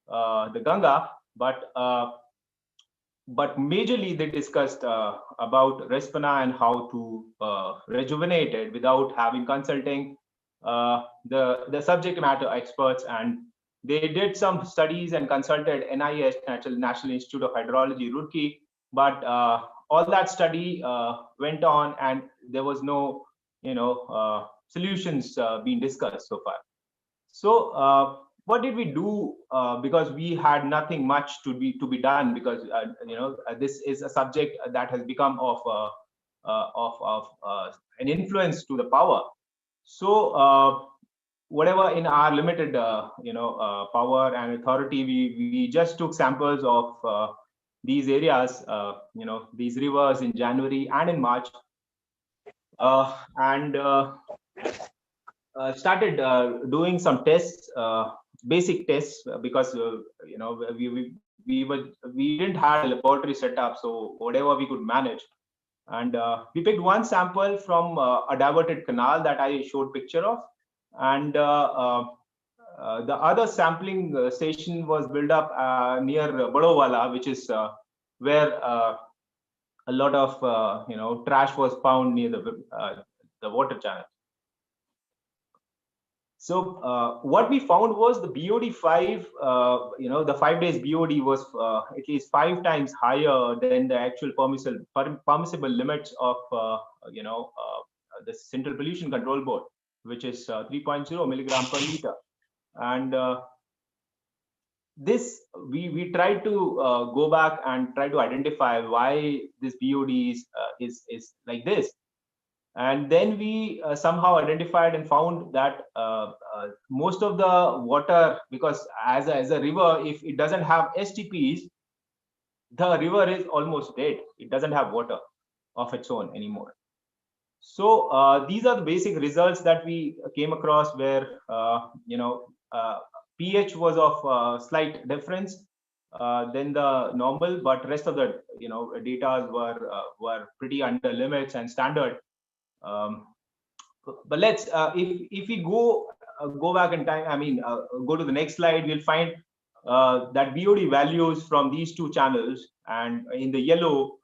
the Ganga. But majorly they discussed about Rispana and how to rejuvenate it without having consulting the subject matter experts. And they did some studies and consulted NIH, National Institute of Hydrology, Ruchi. But all that study went on, and there was no solutions being discussed so far. So what did we do? Because we had nothing much to be done, because this is a subject that has become of an influence to the power. So whatever in our limited power and authority, we just took samples of these areas, these rivers in January and in March, and started doing some tests, basic tests, because we didn't have a laboratory setup, so whatever we could manage. And we picked one sample from a diverted canal that I showed picture of, and the other sampling station was built up near Badowala, which is where a lot of trash was found near the water channel. So what we found was the BOD5, the 5 days BOD was at least 5 times higher than the actual permissible limits of the Central Pollution Control Board, which is 3.0 milligram per liter. And this we tried to go back and try to identify why this BOD is like this. And then we somehow identified and found that most of the water, because as a river, if it doesn't have STPs, the river is almost dead. It doesn't have water of its own anymore. So these are the basic results that we came across, where pH was of slight difference than the normal, but rest of the data were pretty under limits and standard. But let's if we go back in time, I mean, go to the next slide, we'll find that BOD values from these two channels, and in the yellow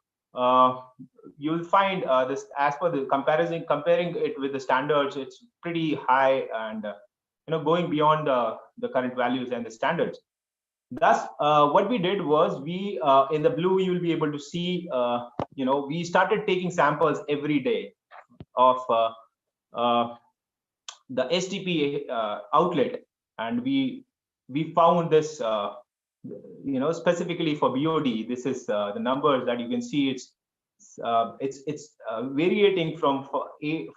you'll find this, as per the comparing it with the standards, it's pretty high, and going beyond the current values and the standards. Thus what we did was, we in the blue you'll be able to see we started taking samples every day of the STP outlet, and we found this specifically for BOD. This is the numbers that you can see. It's variating from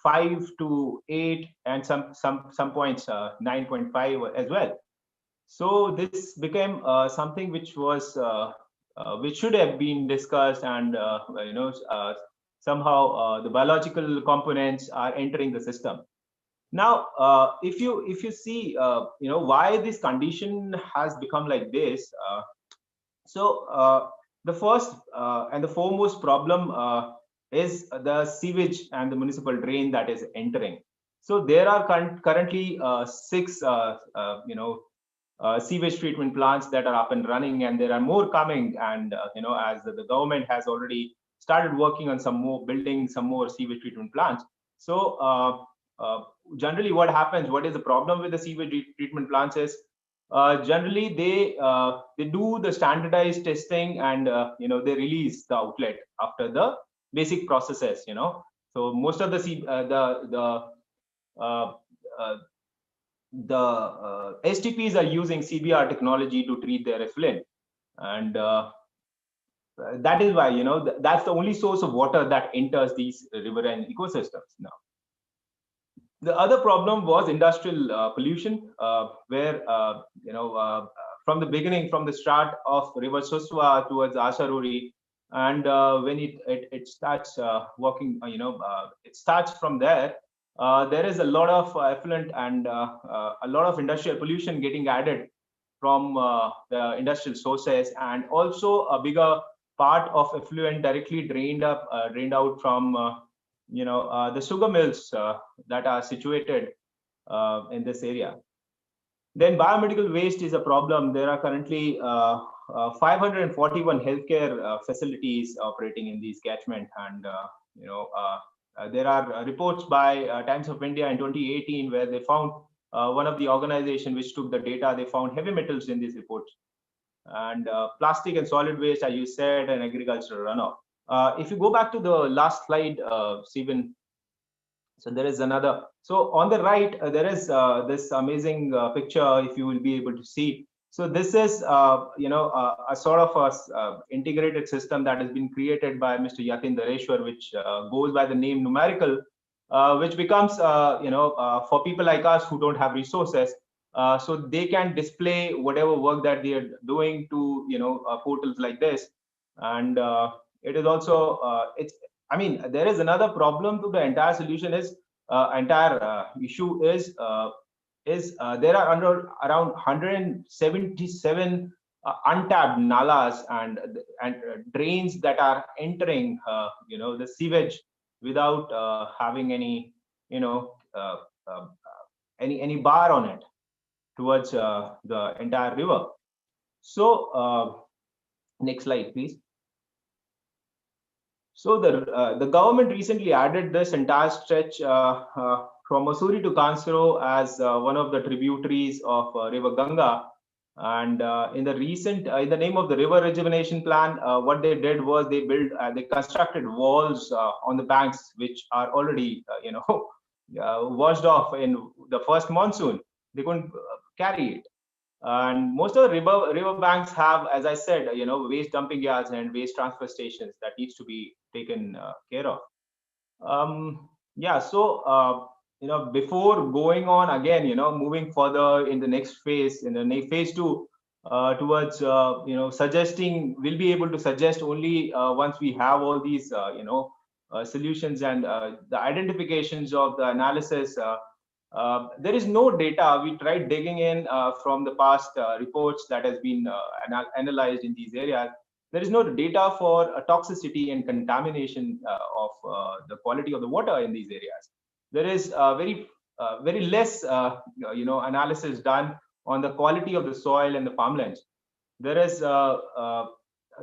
5 to 8, and some points 9.5 as well. So this became something which was which should have been discussed, and somehow the biological components are entering the system. Now, if you see, why this condition has become like this. The first and the foremost problem is the sewage and the municipal drain that is entering. So there are currently 6 sewage treatment plants that are up and running, and there are more coming. And as the government has already started working on building some more sewage treatment plants. So generally, what happens? What is the problem with the sewage treatment plants is generally they do the standardized testing, and they release the outlet after the basic processes. So most of the STPs are using CBR technology to treat their effluent, and that is why that's the only source of water that enters these riverine ecosystems. Now, the other problem was industrial pollution, where from the beginning, from the start of River Suswa towards Asaruri, and when it starts working, it starts from there. There is a lot of effluent and a lot of industrial pollution getting added from the industrial sources, and also a bigger part of effluent directly drained out from the sugar mills that are situated in this area. Then biomedical waste is a problem. There are currently 541 healthcare facilities operating in these catchment, and there are reports by Times of India in 2018 where they found one of the organizations which took the data. They found heavy metals in these reports, and plastic and solid waste, as you said, and agricultural runoff. If you go back to the last slide, Stephen, so there is another. So on the right, there is this amazing picture, if you will be able to see. So this is, a sort of a integrated system that has been created by Mr. Yatin Dareshwar, which goes by the name Numerical, which becomes, for people like us who don't have resources, so they can display whatever work that they are doing to, portals like this. And it is also, there is another problem to the entire solution is, issue is there are around 177 untapped nalas and drains that are entering, the sewage without having any, any bar on it towards the entire river. So next slide, please. So the government recently added this entire stretch from Mussoorie to Kansaro as one of the tributaries of River Ganga. And in the name of the River Rejuvenation Plan, what they did was they constructed walls on the banks, which are already washed off in the first monsoon. They couldn't carry it. And most of the river banks have, as I said, waste dumping yards and waste transfer stations that needs to be taken care of. So before going on again, moving further in the next phase, in the phase 2, towards suggesting, we'll be able to suggest only once we have all these solutions and the identifications of the analysis. There is no data. We tried digging in from the past reports that has been analyzed in these areas. There is no data for toxicity and contamination of the quality of the water in these areas. There is very less analysis done on the quality of the soil and the farmlands. There is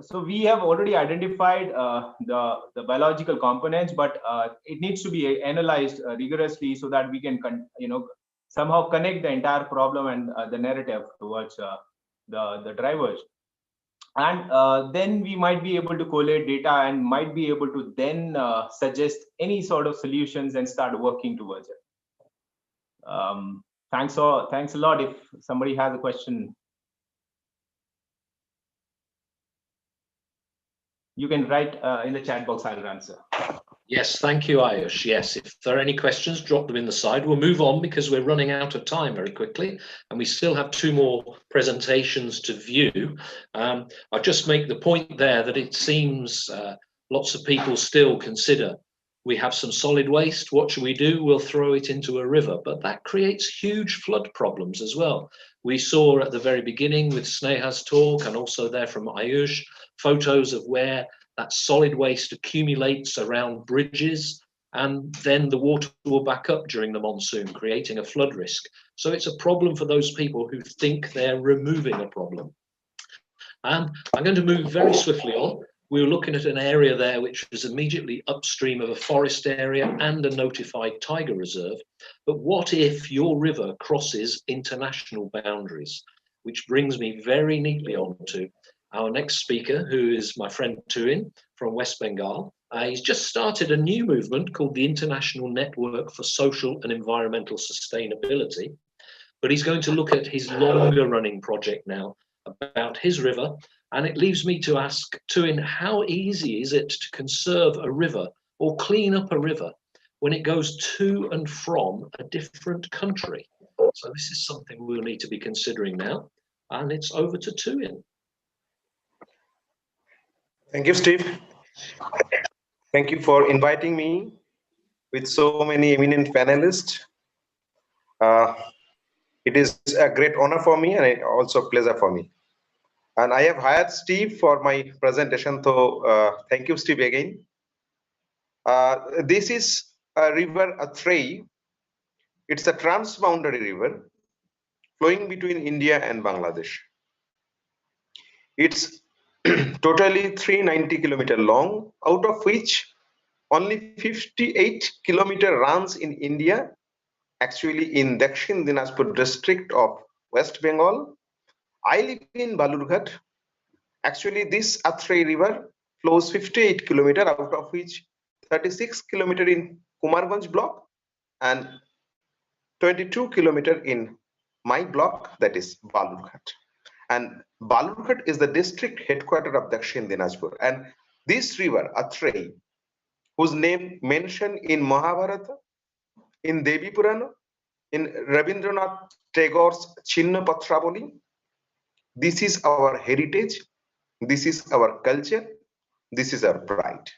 so we have already identified the biological components, but it needs to be analyzed rigorously so that we can somehow connect the entire problem and the narrative towards the drivers. And then we might be able to collate data and might be able to then suggest any sort of solutions and start working towards it. Thanks a lot. If somebody has a question, you can write in the chat box. I'll answer. Yes, thank you, Ayush. Yes, if there are any questions, drop them in the side. We'll move on because we're running out of time very quickly, and we still have 2 more presentations to view. I'll just make the point there that it seems lots of people still consider we have some solid waste. What should we do? We'll throw it into a river, but that creates huge flood problems as well. We saw at the very beginning with Sneha's talk, and also there from Ayush, photos of where that solid waste accumulates around bridges, and then the water will back up during the monsoon, creating a flood risk. So it's a problem for those people who think they're removing a problem. And I'm going to move very swiftly on. We were looking at an area there which was immediately upstream of a forest area and a notified tiger reserve. But what if your river crosses international boundaries? Which brings me very neatly on to our next speaker, who is my friend Tuin from West Bengal. He's just started a new movement called the International Network for Social and Environmental Sustainability. But he's going to look at his longer running project now about his river. And it leaves me to ask Tuin, how easy is it to conserve a river or clean up a river when it goes to and from a different country? So this is something we'll need to be considering now. And it's over to Tuin. Thank you, Steve. Thank you for inviting me with so many eminent panelists. It is a great honor for me and also a pleasure for me. And I have hired Steve for my presentation, so thank you, Steve, again. This is a river Atrey. It's a transboundary river flowing between India and Bangladesh. It's totally 390 kilometers long, out of which only 58 kilometers runs in India, actually in Dakshin Dinajpur district of West Bengal. I live in Balurghat. Actually, this Atrey river flows 58 kilometers, out of which 36 kilometers in Kumarganj block and 22 kilometers in my block, that is Balurghat. And Balurghat is the district headquarters of Dakshin Dinajpur. And this river, Atrey, whose name mentioned in Mahabharata, in Devi Purana, in Rabindranath Tagore's Chinna Patraboli, this is our heritage, this is our culture, this is our pride.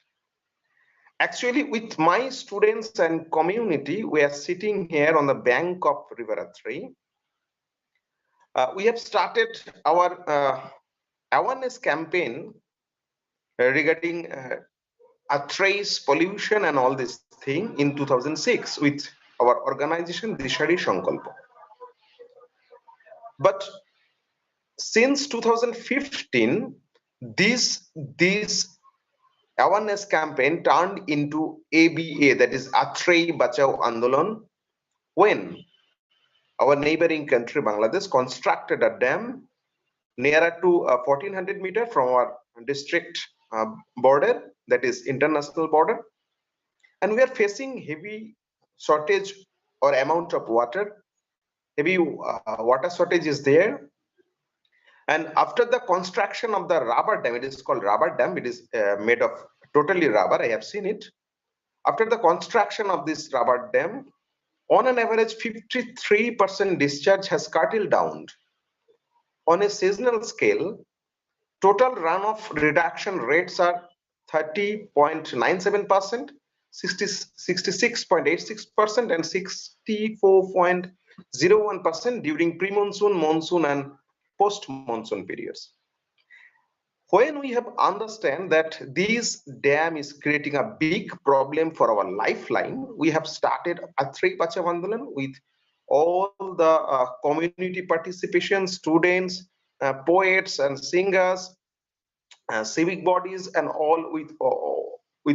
Actually, with my students and community, we are sitting here on the bank of River Atrey. We have started our awareness campaign regarding Atrey's pollution and all this thing in 2006 with our organization Dishari Sankalpa. But since 2015, this awareness campaign turned into ABA, that is Atrey Bachao Andolan, when our neighboring country Bangladesh constructed a dam nearer to 1400 meters from our district border, that is international border, and we are facing heavy shortage or amount of water. Heavy water shortage is there. And after the construction of the rubber dam, it is called rubber dam, it is made of totally rubber, I have seen it. After the construction of this rubber dam, on an average 53% discharge has curtailed down. On a seasonal scale, total runoff reduction rates are 30.97%, 66.86% and 64.01% during pre-monsoon, monsoon and post-monsoon periods. When we have understand that this dam is creating a big problem for our lifeline, we have started Atrey Bachao Andolan with all the community participation, students, poets and singers, civic bodies, and all with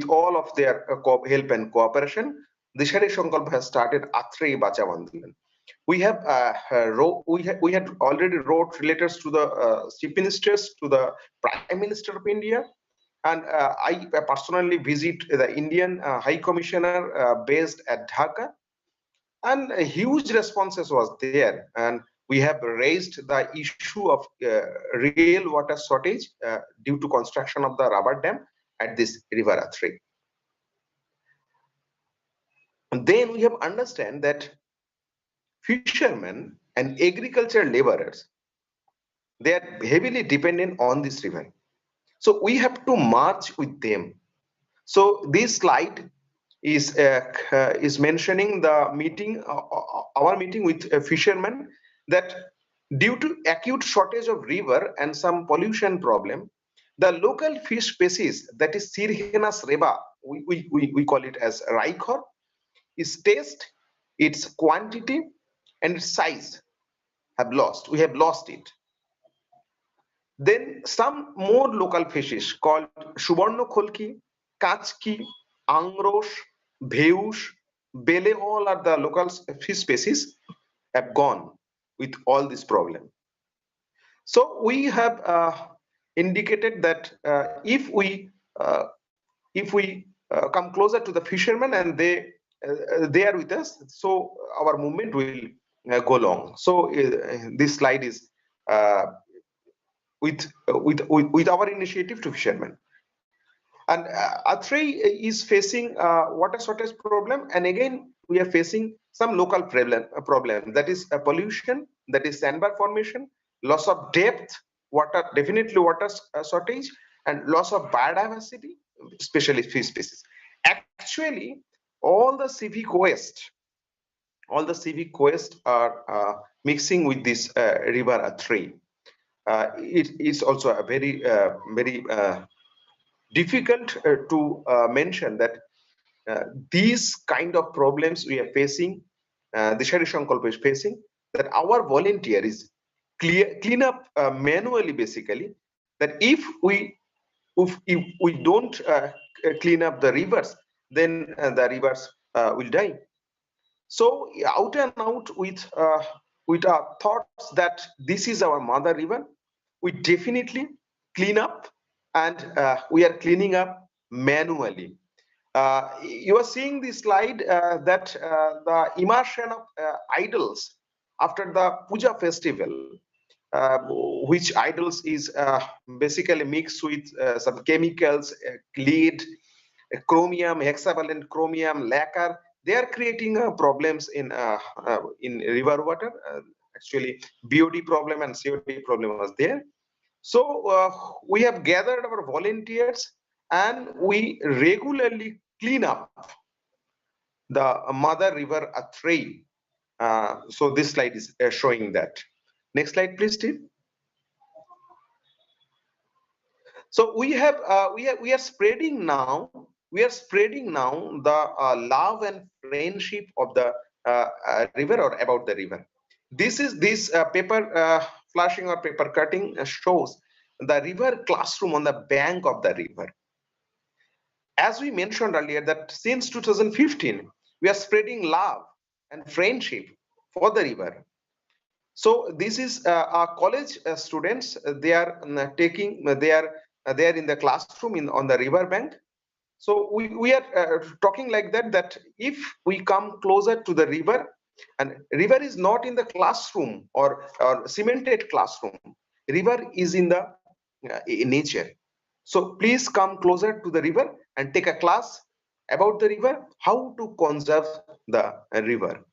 all of their help and cooperation. Dishari Sankalpa has started Atrey Bachao Andolan. We have we had already wrote letters to the chief ministers, to the Prime Minister of India, and I personally visit the Indian High Commissioner based at Dhaka, and huge responses was there, and we have raised the issue of real water shortage due to construction of the rubber dam at this river Atrey. then we have understand that fishermen and agricultural laborers, they are heavily dependent on this river. So we have to march with them. So this slide is mentioning the meeting, our meeting with fishermen, that due to acute shortage of river and some pollution problem, the local fish species, that is Sirhenas reba, we call it as Raikor, its taste, its quantity, and its size we have lost it. Then some more local fishes called Subarno Kholki, Kachki, Angros, Bheush, Bele, all are the local fish species have gone with all this problem. So we have indicated that if we come closer to the fishermen and they are with us, so our movement will go long. So this slide is with our initiative to fishermen. And Atrey is facing water shortage problem, and again we are facing some local problem, that is pollution, that is sandbar formation, loss of depth, definitely water shortage, and loss of biodiversity, especially fish species. Actually, all the civic waste are mixing with this river Atrey. It is also a very difficult to mention that these kind of problems we are facing, the Shari Sankalpa is facing, that our volunteer is clean up manually, basically, that if we don't clean up the rivers, then the rivers will die. So out and out with our thoughts that this is our mother river, we definitely clean up, and we are cleaning up manually. You are seeing this slide that the immersion of idols after the puja festival, which idols is basically mixed with some chemicals, lead, chromium, hexavalent chromium, lacquer. They are creating problems in river water. Actually, BOD problem and COD problem was there. So we have gathered our volunteers and we regularly clean up the mother river Atrey. So this slide is showing that. Next slide, please, Steve. So we are spreading now. We are spreading now the love and friendship of the river, or about the river. This paper flashing or paper cutting shows the river classroom on the bank of the river. As we mentioned earlier, that since 2015 we are spreading love and friendship for the river. So this is our college students. They are taking. They are in the classroom on the river bank. So we are talking like that. That if we come closer to the river, and river is not in the classroom or cemented classroom. River is in the nature. So please come closer to the river and take a class about the river, how to conserve the river.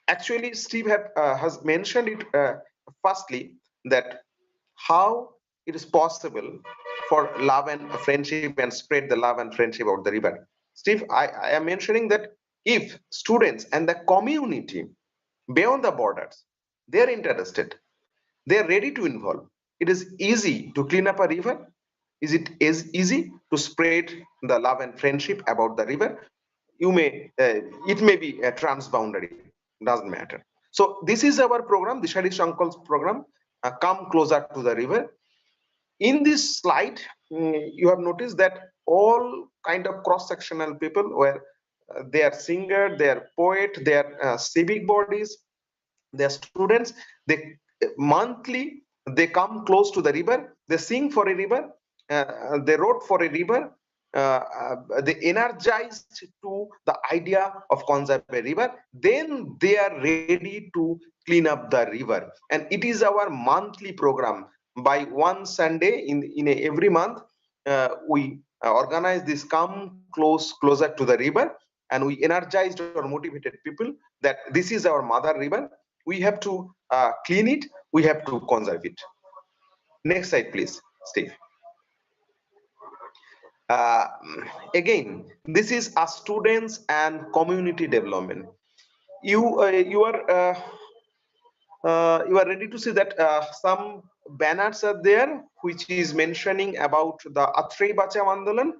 Actually, Steve has mentioned it firstly, that how it is possible for love and friendship and spread the love and friendship of the river. Steve, I am mentioning that if students and the community beyond the borders, they are interested, they are ready to involve. It is easy to clean up a river. Is it easy to spread the love and friendship about the river? It may be a transboundary, doesn't matter. So this is our program, the Shari Sankal's program, come closer to the river. In this slide, you have noticed that all kind of cross-sectional people, where they are singer, they are poet, they are civic bodies, they are students. They monthly they come close to the river, they sing for a river, they wrote for a river, they energized to the idea of conserve a river, then they are ready to clean up the river. And it is our monthly program. By one Sunday in every month, we organize this come closer to the river, and we energized or motivated people that this is our mother river. We have to clean it. We have to conserve it. Next slide, please, Steve. Again, this is a students and community development. You are ready to see that some banners are there which is mentioning about the Atrey Bachao Andolan,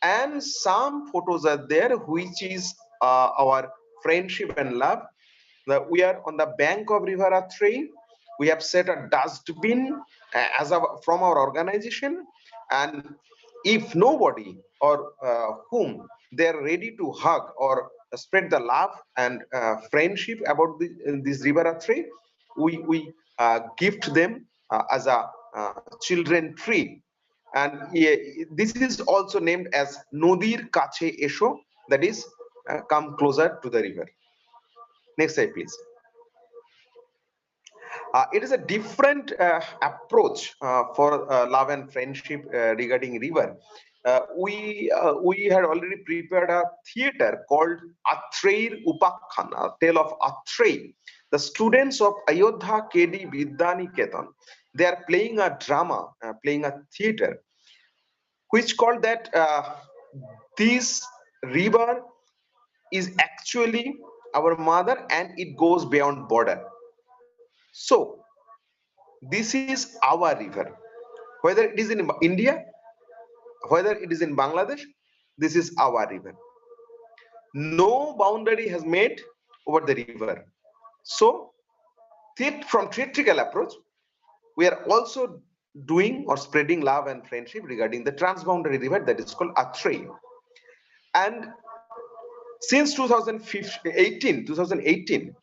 and some photos are there which is our friendship and love. We are on the bank of river Atrey. We have set a dustbin from our organization, and if nobody or whom they are ready to hug or spread the love and friendship about this river Atrey, we gift them as a children tree. And this is also named as Nodir Kache Esho, that is come closer to the river. Next slide, please. It is a different approach for love and friendship regarding river. We had already prepared a theater called Atreyir Upakhan, a tale of Atrey. The students of Ayodhya KD Vidyaniketan, they are playing a drama, playing a theater, which called that this river is actually our mother and it goes beyond border. So this is our river, whether it is in India, whether it is in Bangladesh, this is our river. No boundary has made over the river. So from theatrical approach, we are also doing or spreading love and friendship regarding the transboundary river that is called Atrey. And since 2018,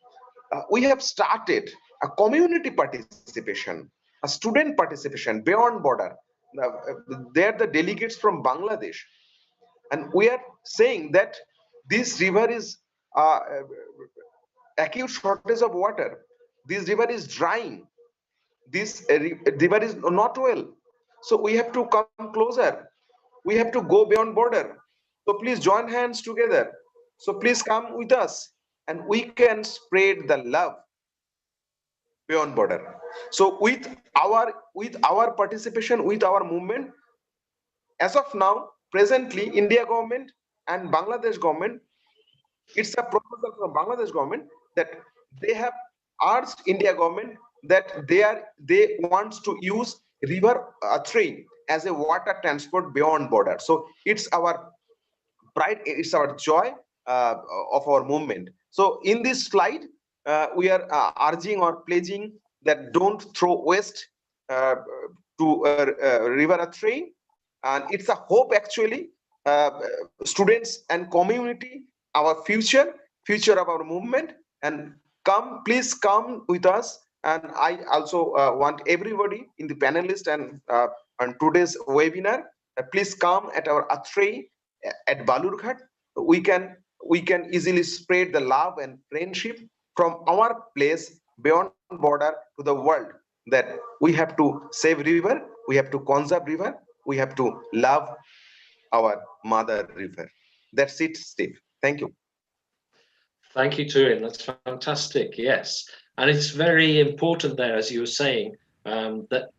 we have started a community participation, a student participation beyond border. They are the delegates from Bangladesh, and we are saying that this river is acute shortage of water. This river is drying. This river is not well. So we have to come closer. We have to go beyond border. So please join hands together. So please come with us, and we can spread the love beyond border. So with our participation, with our movement, as of now, presently, India government and Bangladesh government, it's a proposal from Bangladesh government that they have urged India government that they want to use river Atrey as a water transport beyond border. So it's our pride, it's our joy of our movement. So in this slide, we are urging or pledging that don't throw waste to river Atrey, and it's a hope actually. Students and community, our future of our movement, and please come with us. And I also want everybody in the panelists and on today's webinar, please come at our Atrey at Balurghat. We can easily spread the love and friendship from our place beyond border to the world, that we have to save river, we have to conserve river, we have to love our mother river. That's it, Steve. Thank you. Thank you, Turin. That's fantastic. Yes. And it's very important there, as you were saying, that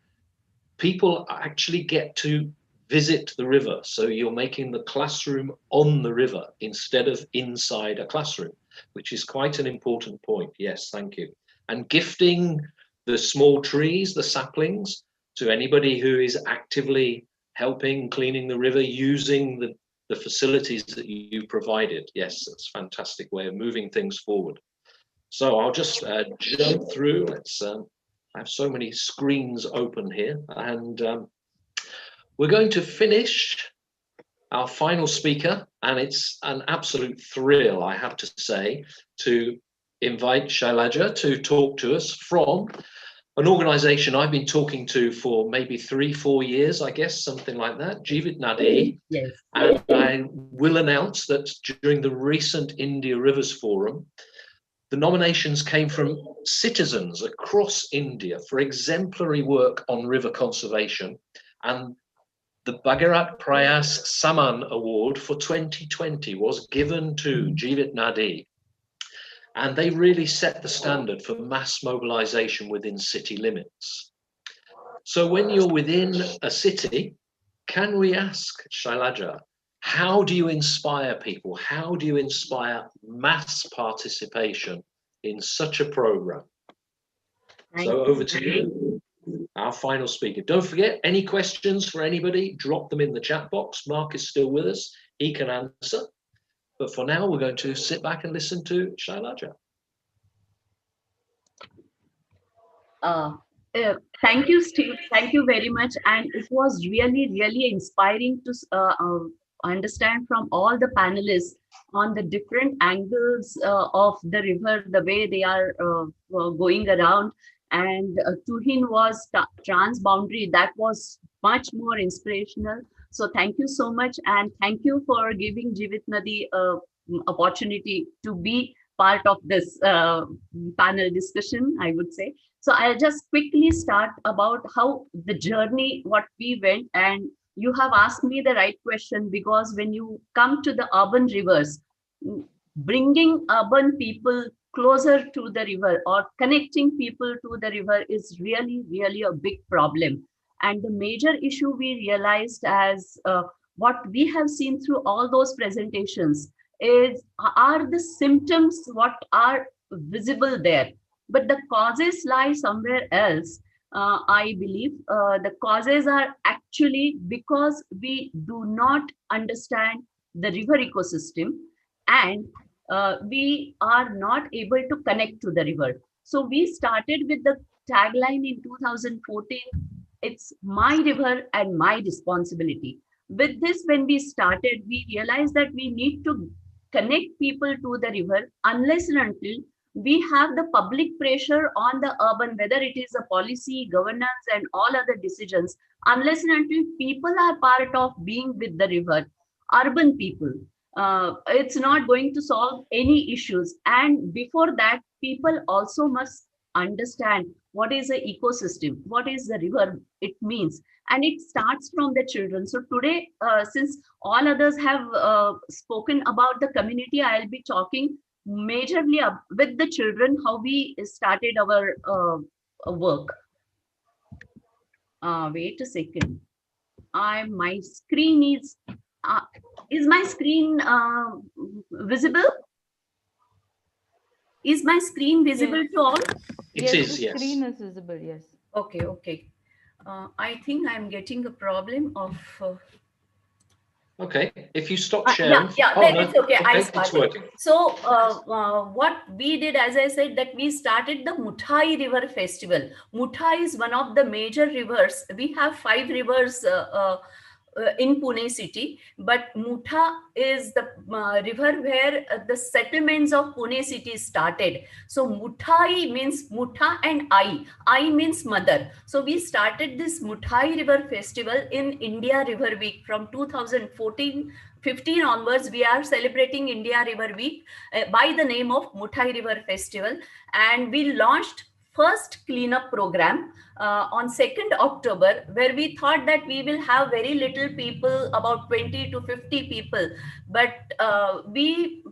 people actually get to visit the river. So you're making the classroom on the river instead of inside a classroom, which is quite an important point. Yes, thank you. And gifting the small trees, the saplings, to anybody who is actively helping cleaning the river using the facilities that you provided. Yes, that's a fantastic way of moving things forward. So I'll just jump through. Let's I have so many screens open here, and we're going to finish our final speaker, and it's an absolute thrill, I have to say, to invite Shailaja to talk to us from an organization I've been talking to for maybe 3-4 years, I guess, something like that, Jeevit Nadi. Yes. And I will announce that during the recent India Rivers Forum, the nominations came from citizens across India for exemplary work on river conservation. And The Bhagirat Prayas Saman Award for 2020 was given to Jeevit Nadi, and they really set the standard for mass mobilization within city limits. So when you're within a city, can we ask, Shailaja, how do you inspire people? How do you inspire mass participation in such a program? So over to you, our final speaker. Don't forget, any questions for anybody, drop them in the chat box. Mark is still with us. He can answer. But for now, we're going to sit back and listen to Shailaja. Thank you, Steve. Thank you very much. And it was really, really inspiring to understand from all the panelists on the different angles of the river, the way they are going around. And Tuhin was transboundary. That was much more inspirational. So thank you so much. And thank you for giving Jeevit Nadi opportunity to be part of this panel discussion, I would say. So I'll just quickly start about how the journey, what we went, and you have asked me the right question, because when you come to the urban rivers, bringing urban people closer to the river or connecting people to the river is really, really a big problem. And the major issue we realized, as what we have seen through all those presentations, are the symptoms what are visible there, but the causes lie somewhere else. I believe the causes are actually because we do not understand the river ecosystem, and we are not able to connect to the river. So we started with the tagline in 2014, it's my river and my responsibility. With this, when we started, we realized that we need to connect people to the river unless and until we have the public pressure on the urban, whether it is a policy, governance, and all other decisions, unless and until people are part of being with the river, urban people, it's not going to solve any issues. And before that, people also must understand what is an ecosystem, what is the river, it means. And it starts from the children. So today, since all others have spoken about the community, I'll be talking majorly with the children, how we started our work. Wait a second. My screen is my screen visible? Is my screen visible to all? It is, the yes. screen is visible, yes. Okay, okay. I think I'm getting a problem of... Okay, if you stop sharing. Yeah, oh, then no. it's okay. I It's started. working. So what we did, as I said, that we started the Muthai River Festival. Muthai is one of the major rivers. We have 5 rivers in Pune city, but Mutha is the river where the settlements of Pune city started. So Muthai means Mutha and I means mother. So we started this Muthai River Festival in India River Week from 2014-15 onwards. We are celebrating India River Week by the name of Muthai River Festival, and we launched first cleanup program on 2nd October, where we thought that we will have very little people, about 20 to 50 people, but we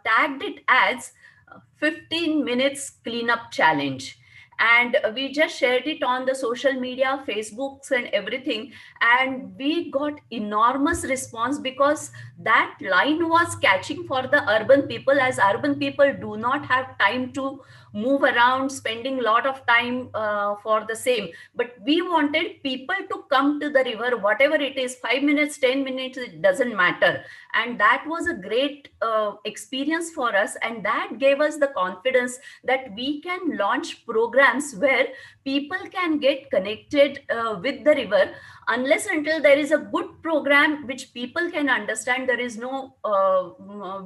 tagged it as 15 minutes cleanup challenge. And we just shared it on the social media, Facebooks and everything. And we got enormous response because that line was catching for the urban people, as urban people do not have time to move around, spending a lot of time for the same. But we wanted people to come to the river, whatever it is, 5 minutes, 10 minutes, it doesn't matter. And that was a great experience for us. And that gave us the confidence that we can launch programs where people can get connected with the river. Unless until there is a good program which people can understand, there is no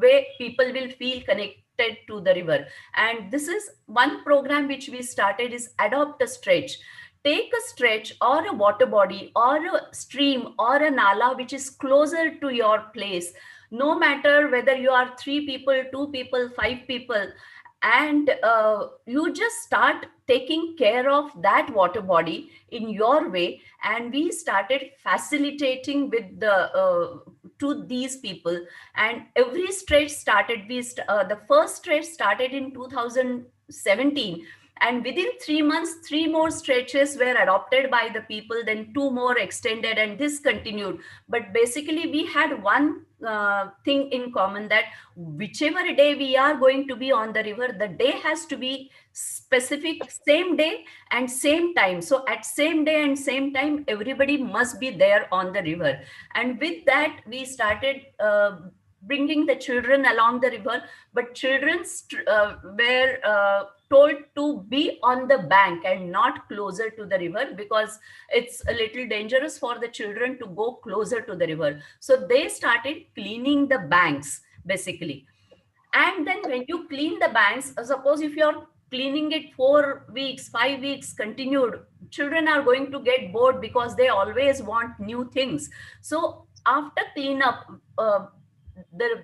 way people will feel connected to the river. And this is one program which we started, is adopt a stretch. Take a stretch or a water body or a stream or a nala which is closer to your place, no matter whether you are 3 people, 2 people, 5 people, and you just start taking care of that water body in your way. And we started facilitating with to these people, and every stretch started, the first stretch started in 2017, and within 3 months 3 more stretches were adopted by the people, then 2 more extended, and this continued. But basically we had one thing in common, that whichever day we are going to be on the river, the day has to be specific, same day and same time. So at same day and same time, everybody must be there on the river. And with that we started bringing the children along the river, but children were told to be on the bank and not closer to the river, because it's a little dangerous for the children to go closer to the river. So they started cleaning the banks basically. And then when you clean the banks, suppose if you're cleaning it 4 weeks, 5 weeks continued, children are going to get bored because they always want new things. So after cleanup, the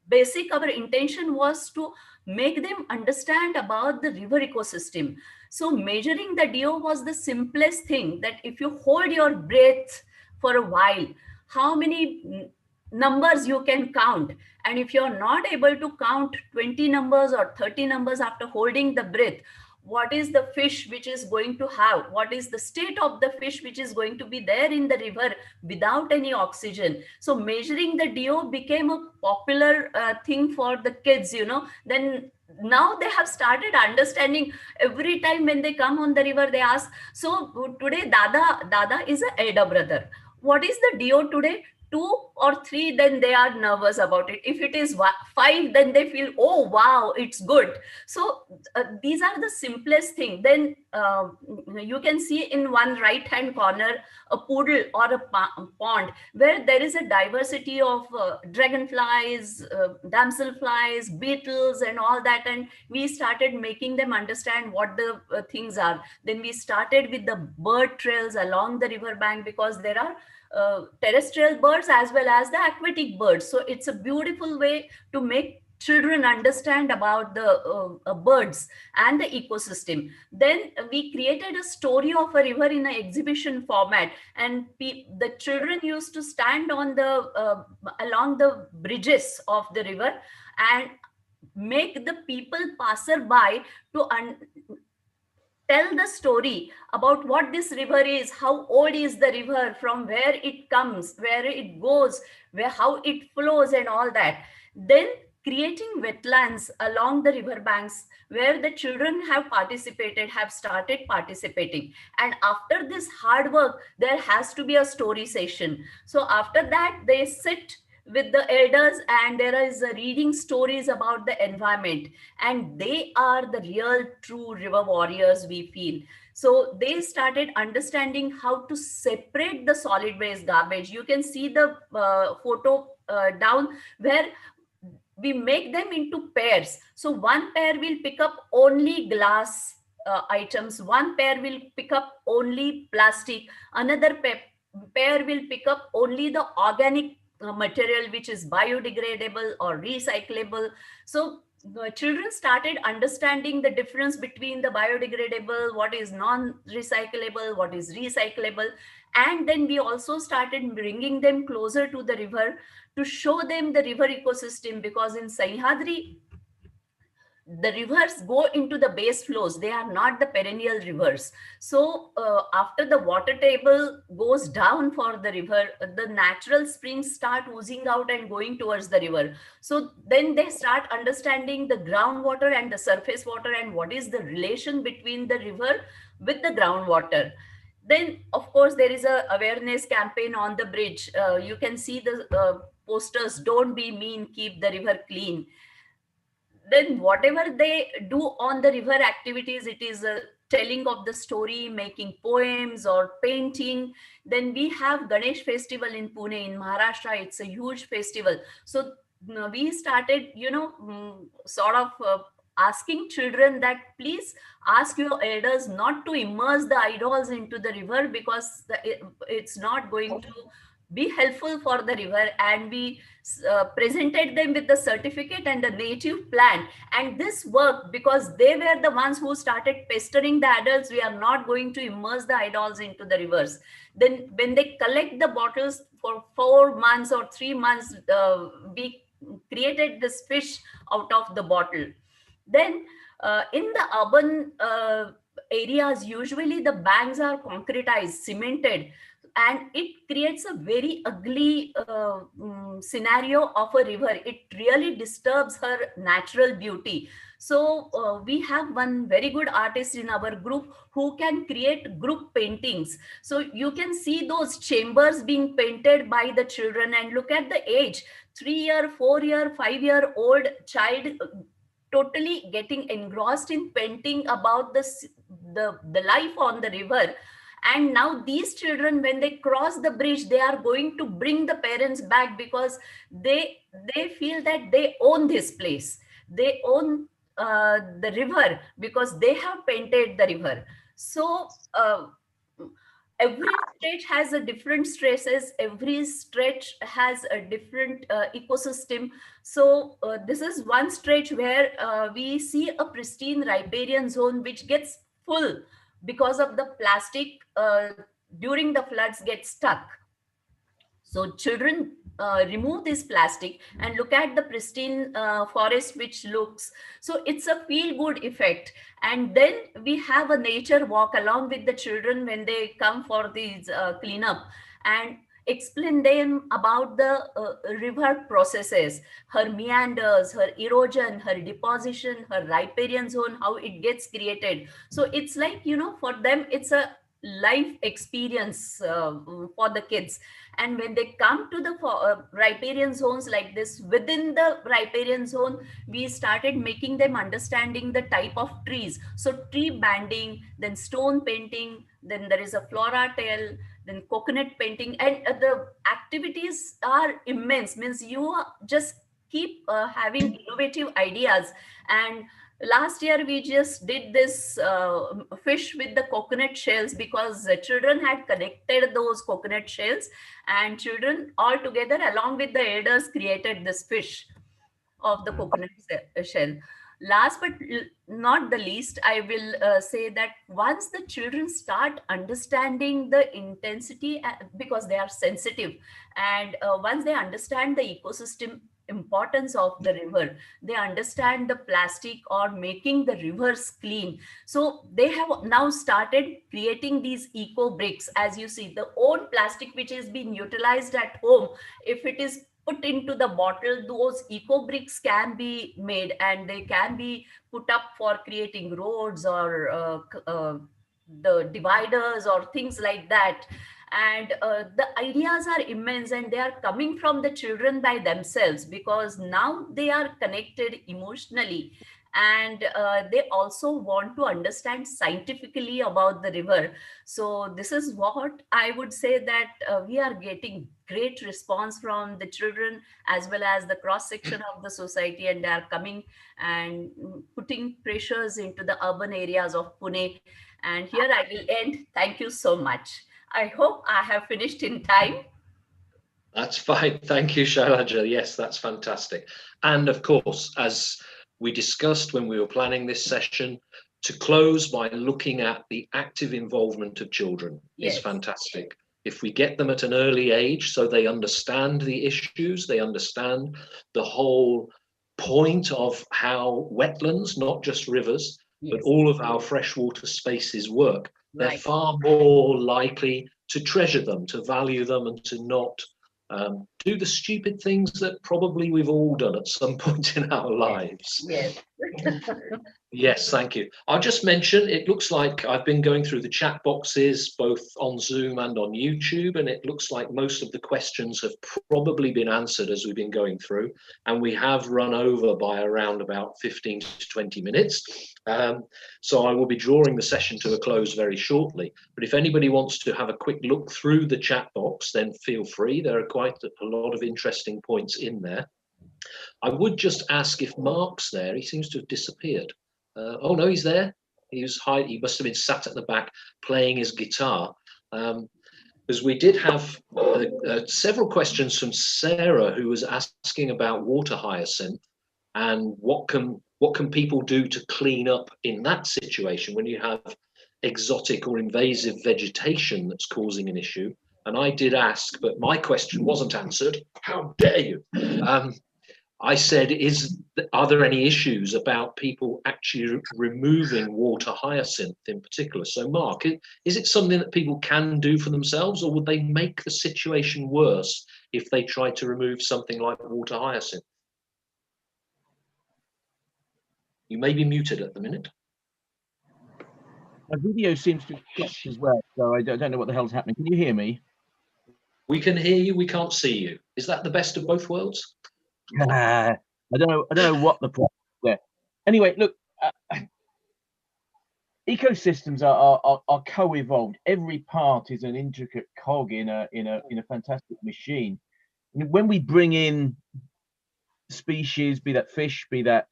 basic our intention was to make them understand about the river ecosystem. So measuring the DO was the simplest thing, that if you hold your breath for a while, how many numbers you can count. And if you're not able to count 20 numbers or 30 numbers after holding the breath, what is the fish which is going to have, what is the state of the fish which is going to be there in the river without any oxygen. So measuring the DO became a popular thing for the kids, then now they have started understanding. Every time when they come on the river, they ask, so today dada is a elder brother, what is the DO today? 2 or 3, then they are nervous about it. If it is 5, then they feel, oh wow, it's good. So these are the simplest thing. Then you can see in one right hand corner a poodle or a pond where there is a diversity of dragonflies, damselflies, beetles and all that, and we started making them understand what the things are. Then we started with the bird trails along the river bank, because there are terrestrial birds as well as the aquatic birds. So it's a beautiful way to make children understand about the birds and the ecosystem. Then we created a story of a river in an exhibition format, and the children used to stand on the along the bridges of the river and make the people passerby to tell the story about what this river is, how old is the river, from where it comes, where it goes, how it flows and all that. Then creating wetlands along the river banks where the children have started participating. And after this hard work, there has to be a story session. So after that, they sit with the elders and there is a reading stories about the environment, and they are the real true river warriors, we feel. So they started understanding how to separate the solid waste garbage. You can see the photo down where we make them into pairs. So one pair will pick up only glass items, one pair will pick up only plastic, another pair will pick up only the organic material which is biodegradable or recyclable. So the children started understanding the difference between the biodegradable, what is non-recyclable, what is recyclable. And then we also started bringing them closer to the river to show them the river ecosystem, because in Sahyadri, the rivers go into the base flows, they are not the perennial rivers. So after the water table goes down for the river, the natural springs start oozing out and going towards the river. So then they start understanding the groundwater and the surface water and what is the relation between the river with the groundwater. Then of course there is a awareness campaign on the bridge. You can see the posters, don't be mean, keep the river clean. Then whatever they do on the river activities, it is a telling of the story, making poems or painting. Then we have Ganesh festival in Pune in Maharashtra. It's a huge festival. So we started, sort of asking children that please ask your elders not to immerse the idols into the river, because it's not going to be helpful for the river, and we presented them with the certificate and the native plant. And this worked because they were the ones who started pestering the adults. We are not going to immerse the idols into the rivers. Then when they collect the bottles for 4 months or 3 months, we created this fish out of the bottle. Then in the urban areas, usually the banks are concretized, cemented, and it creates a very ugly scenario of a river. It really disturbs her natural beauty. So we have one very good artist in our group who can create group paintings. So you can see those chambers being painted by the children, and look at the age, 3-year, 4-year, 5-year-old child totally getting engrossed in painting about the life on the river. And now these children, when they cross the bridge, they are going to bring the parents back, because they feel that they own this place, they own the river, because they have painted the river. So every stretch has a different stresses, every stretch has a different ecosystem. So this is one stretch where we see a pristine riparian zone which gets full because of the plastic during the floods get stuck. So children remove this plastic and look at the pristine forest which looks. So it's a feel good effect. And then we have a nature walk along with the children when they come for these cleanup, and explain them about the river processes, her meanders, her erosion, her deposition, her riparian zone, how it gets created. So it's like, you know, for them, it's a life experience for the kids. And when they come to the riparian zones like this, within the riparian zone, we started making them understanding the type of trees. So tree banding, then stone painting, then there is a flora tale, then coconut painting, and the activities are immense. Means you just keep having innovative ideas. And last year we just did this fish with the coconut shells, because the children had connected those coconut shells, and children all together along with the elders created this fish of the coconut shell. Last but not the least, I will say that once the children start understanding the intensity, because they are sensitive, and once they understand the ecosystem importance of the river, they understand the plastic or making the rivers clean. So they have now started creating these eco bricks. As you see, the old plastic which is being utilized at home, if it is put into the bottle, those eco bricks can be made, and they can be put up for creating roads or the dividers or things like that. And the ideas are immense, and they are coming from the children by themselves, because now they are connected emotionally, and they also want to understand scientifically about the river. So this is what I would say, that we are getting great response from the children as well as the cross section of the society, and they are coming and putting pressures into the urban areas of Pune. And here I will end. Thank you so much. I hope I have finished in time. That's fine. Thank you, Shailaja. Yes, that's fantastic. And of course, as we discussed when we were planning this session, to close by looking at the active involvement of children is fantastic. If we get them at an early age so they understand the issues, they understand the whole point of how wetlands, not just rivers, but all of our freshwater spaces work, they're far more likely to treasure them, to value them, and to not do the stupid things that probably we've all done at some point in our lives. Yes. Yes, thank you. I'll just mention, it looks like I've been going through the chat boxes both on Zoom and on YouTube, and it looks like most of the questions have probably been answered as we've been going through, and we have run over by around about 15 to 20 minutes. So I will be drawing the session to a close very shortly. But if anybody wants to have a quick look through the chat box, then feel free. There are quite a lot of interesting points in there. I would just ask if Mark's there. He seems to have disappeared. Oh no, he's there. He was hiding. He must have been sat at the back playing his guitar. because we did have several questions from Sarah, who was asking about water hyacinth and what can people do to clean up in that situation when you have exotic or invasive vegetation that's causing an issue. And I did ask, but my question wasn't answered. How dare you? I said, are there any issues about people actually removing water hyacinth in particular? So Mark, is it something that people can do for themselves, or would they make the situation worse if they tried to remove something like water hyacinth? You may be muted at the minute. My video seems to have stopped as well, so I don't know what the hell's happening. Can you hear me? We can hear you, we can't see you. Is that the best of both worlds? I don't know what the problem is there. Anyway, look, ecosystems are co-evolved. Every part is an intricate cog in a fantastic machine. And when we bring in species, be that fish, be that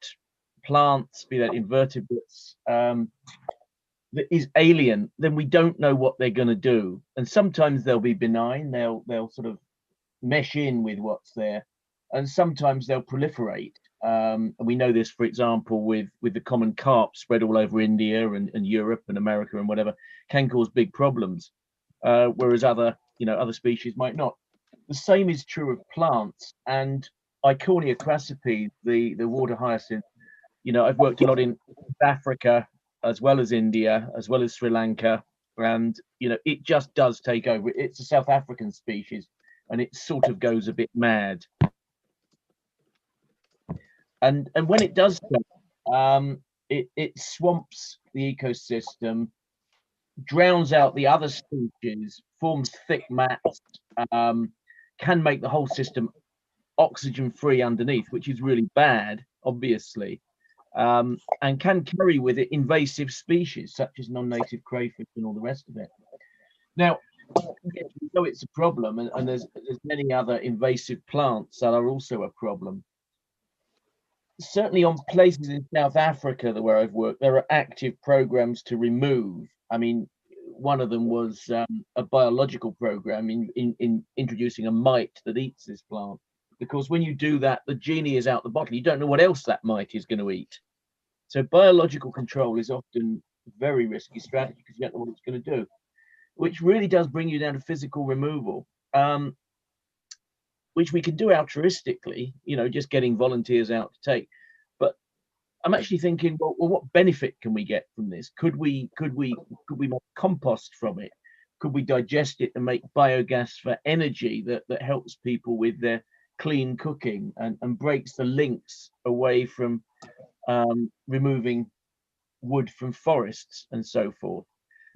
plants, be that invertebrates, that is alien, then we don't know what they're going to do. And sometimes they'll be benign, they'll sort of mesh in with what's there, and sometimes they'll proliferate. And we know this, for example, with the common carp spread all over India and Europe and America and whatever, can cause big problems, whereas other species might not. The same is true of plants, and Iconia crassipes, the water hyacinth. I've worked a lot in Africa, as well as India, as well as Sri Lanka, and it just does take over. It's a South African species, and it sort of goes a bit mad. And when it does so, it swamps the ecosystem, drowns out the other species, forms thick mats, can make the whole system oxygen free underneath, which is really bad, obviously. And can carry with it invasive species such as non-native crayfish and all the rest of it. Now, we know it's a problem, and there's many other invasive plants that are also a problem. Certainly on places in South Africa where I've worked, there are active programs to remove. I mean, one of them was a biological program in introducing a mite that eats this plant. Because when you do that, the genie is out the bottle. You don't know what else that mite is going to eat. So biological control is often a very risky strategy because you don't know what it's going to do, which really does bring you down to physical removal, which we can do altruistically, just getting volunteers out to take. But I'm actually thinking, well, what benefit can we get from this? Could we make compost from it? Could we digest it and make biogas for energy that helps people with their clean cooking and breaks the links away from removing wood from forests and so forth?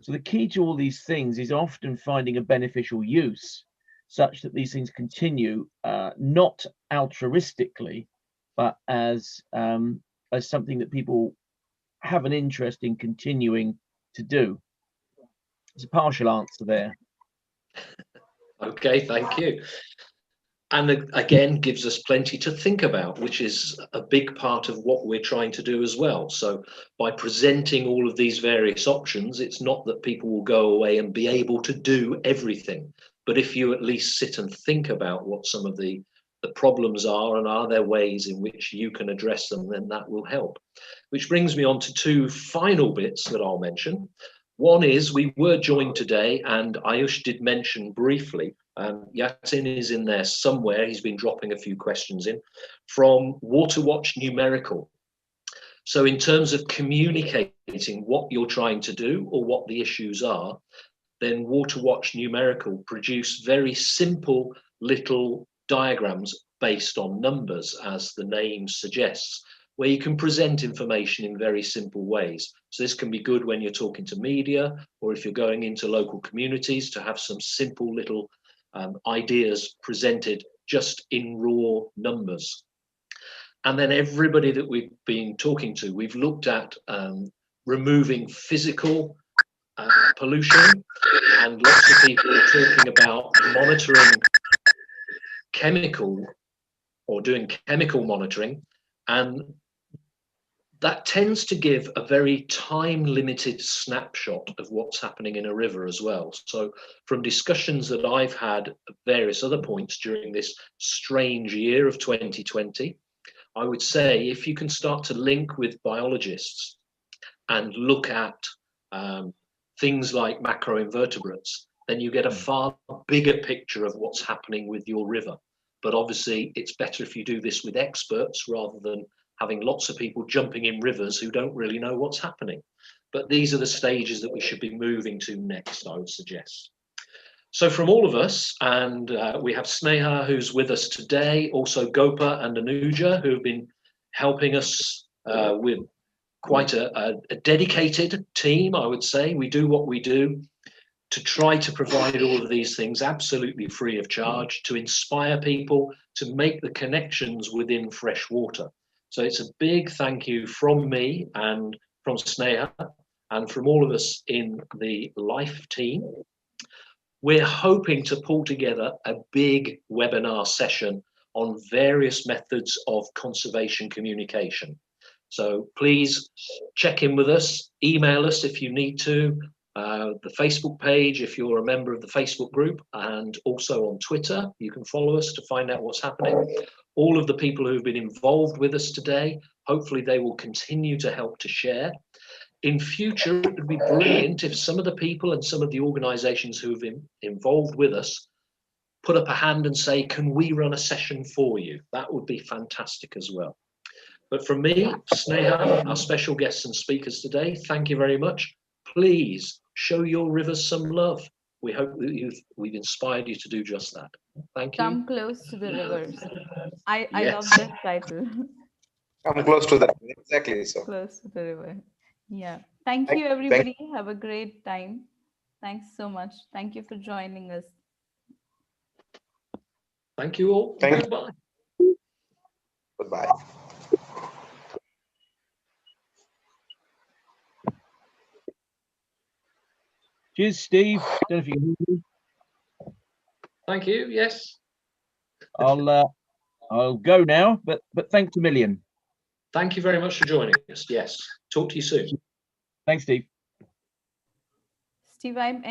So the key to all these things is often finding a beneficial use such that these things continue, not altruistically, but as something that people have an interest in continuing to do. It's a partial answer there. Okay, thank you. And again, gives us plenty to think about, which is a big part of what we're trying to do as well. So by presenting all of these various options, it's not that people will go away and be able to do everything. But if you at least sit and think about what some of the problems are and are there ways in which you can address them, then that will help. Which brings me on to two final bits that I'll mention. One is we were joined today, and Ayush did mention briefly, Yatin is in there somewhere, he's been dropping a few questions in, from Water Watch Numerical. So in terms of communicating what you're trying to do or what the issues are, then Water Watch Numerical produce very simple little diagrams based on numbers, as the name suggests, where you can present information in very simple ways. So this can be good when you're talking to media, or if you're going into local communities, to have some simple little ideas presented just in raw numbers. And then everybody that we've been talking to, we've looked at removing physical pollution, and lots of people are talking about monitoring chemical or doing chemical monitoring. And that tends to give a very time-limited snapshot of what's happening in a river as well. So from discussions that I've had at various other points during this strange year of 2020, I would say if you can start to link with biologists and look at things like macroinvertebrates, then you get a far bigger picture of what's happening with your river. But obviously it's better if you do this with experts rather than having lots of people jumping in rivers who don't really know what's happening. But these are the stages that we should be moving to next, I would suggest. So from all of us, and we have Sneha who's with us today, also Gopa and Anuja who have been helping us with quite a dedicated team, I would say. We do what we do to try to provide all of these things absolutely free of charge, to inspire people to make the connections within fresh water. So it's a big thank you from me and from Sneha and from all of us in the L-IFE team. We're hoping to pull together a big webinar session on various methods of conservation communication. So please check in with us, email us if you need to, the Facebook page if you're a member of the Facebook group, and also on Twitter. You can follow us to find out what's happening. All of the people who've been involved with us today, hopefully they will continue to help to share. In future, it would be brilliant if some of the people and some of the organizations who've been involved with us put up a hand and say, can we run a session for you? That would be fantastic as well. But from me, Sneha, our special guests and speakers today, thank you very much. Please show your rivers some love. We hope that we've inspired you to do just that. Thank you. Come close to the rivers. I Yes. love that title. Come close to that. Exactly so. Close to the river. Yeah. Thank you, everybody. Have a great time. Thanks so much. Thank you for joining us. Thank you all. Thank Goodbye. Goodbye. Cheers, Steve. Don't know if you can hear me. Thank you. Yes. I'll go now, but thanks a million. Thank you very much for joining us. Yes. Talk to you soon. Thanks, Steve. Steve, I'm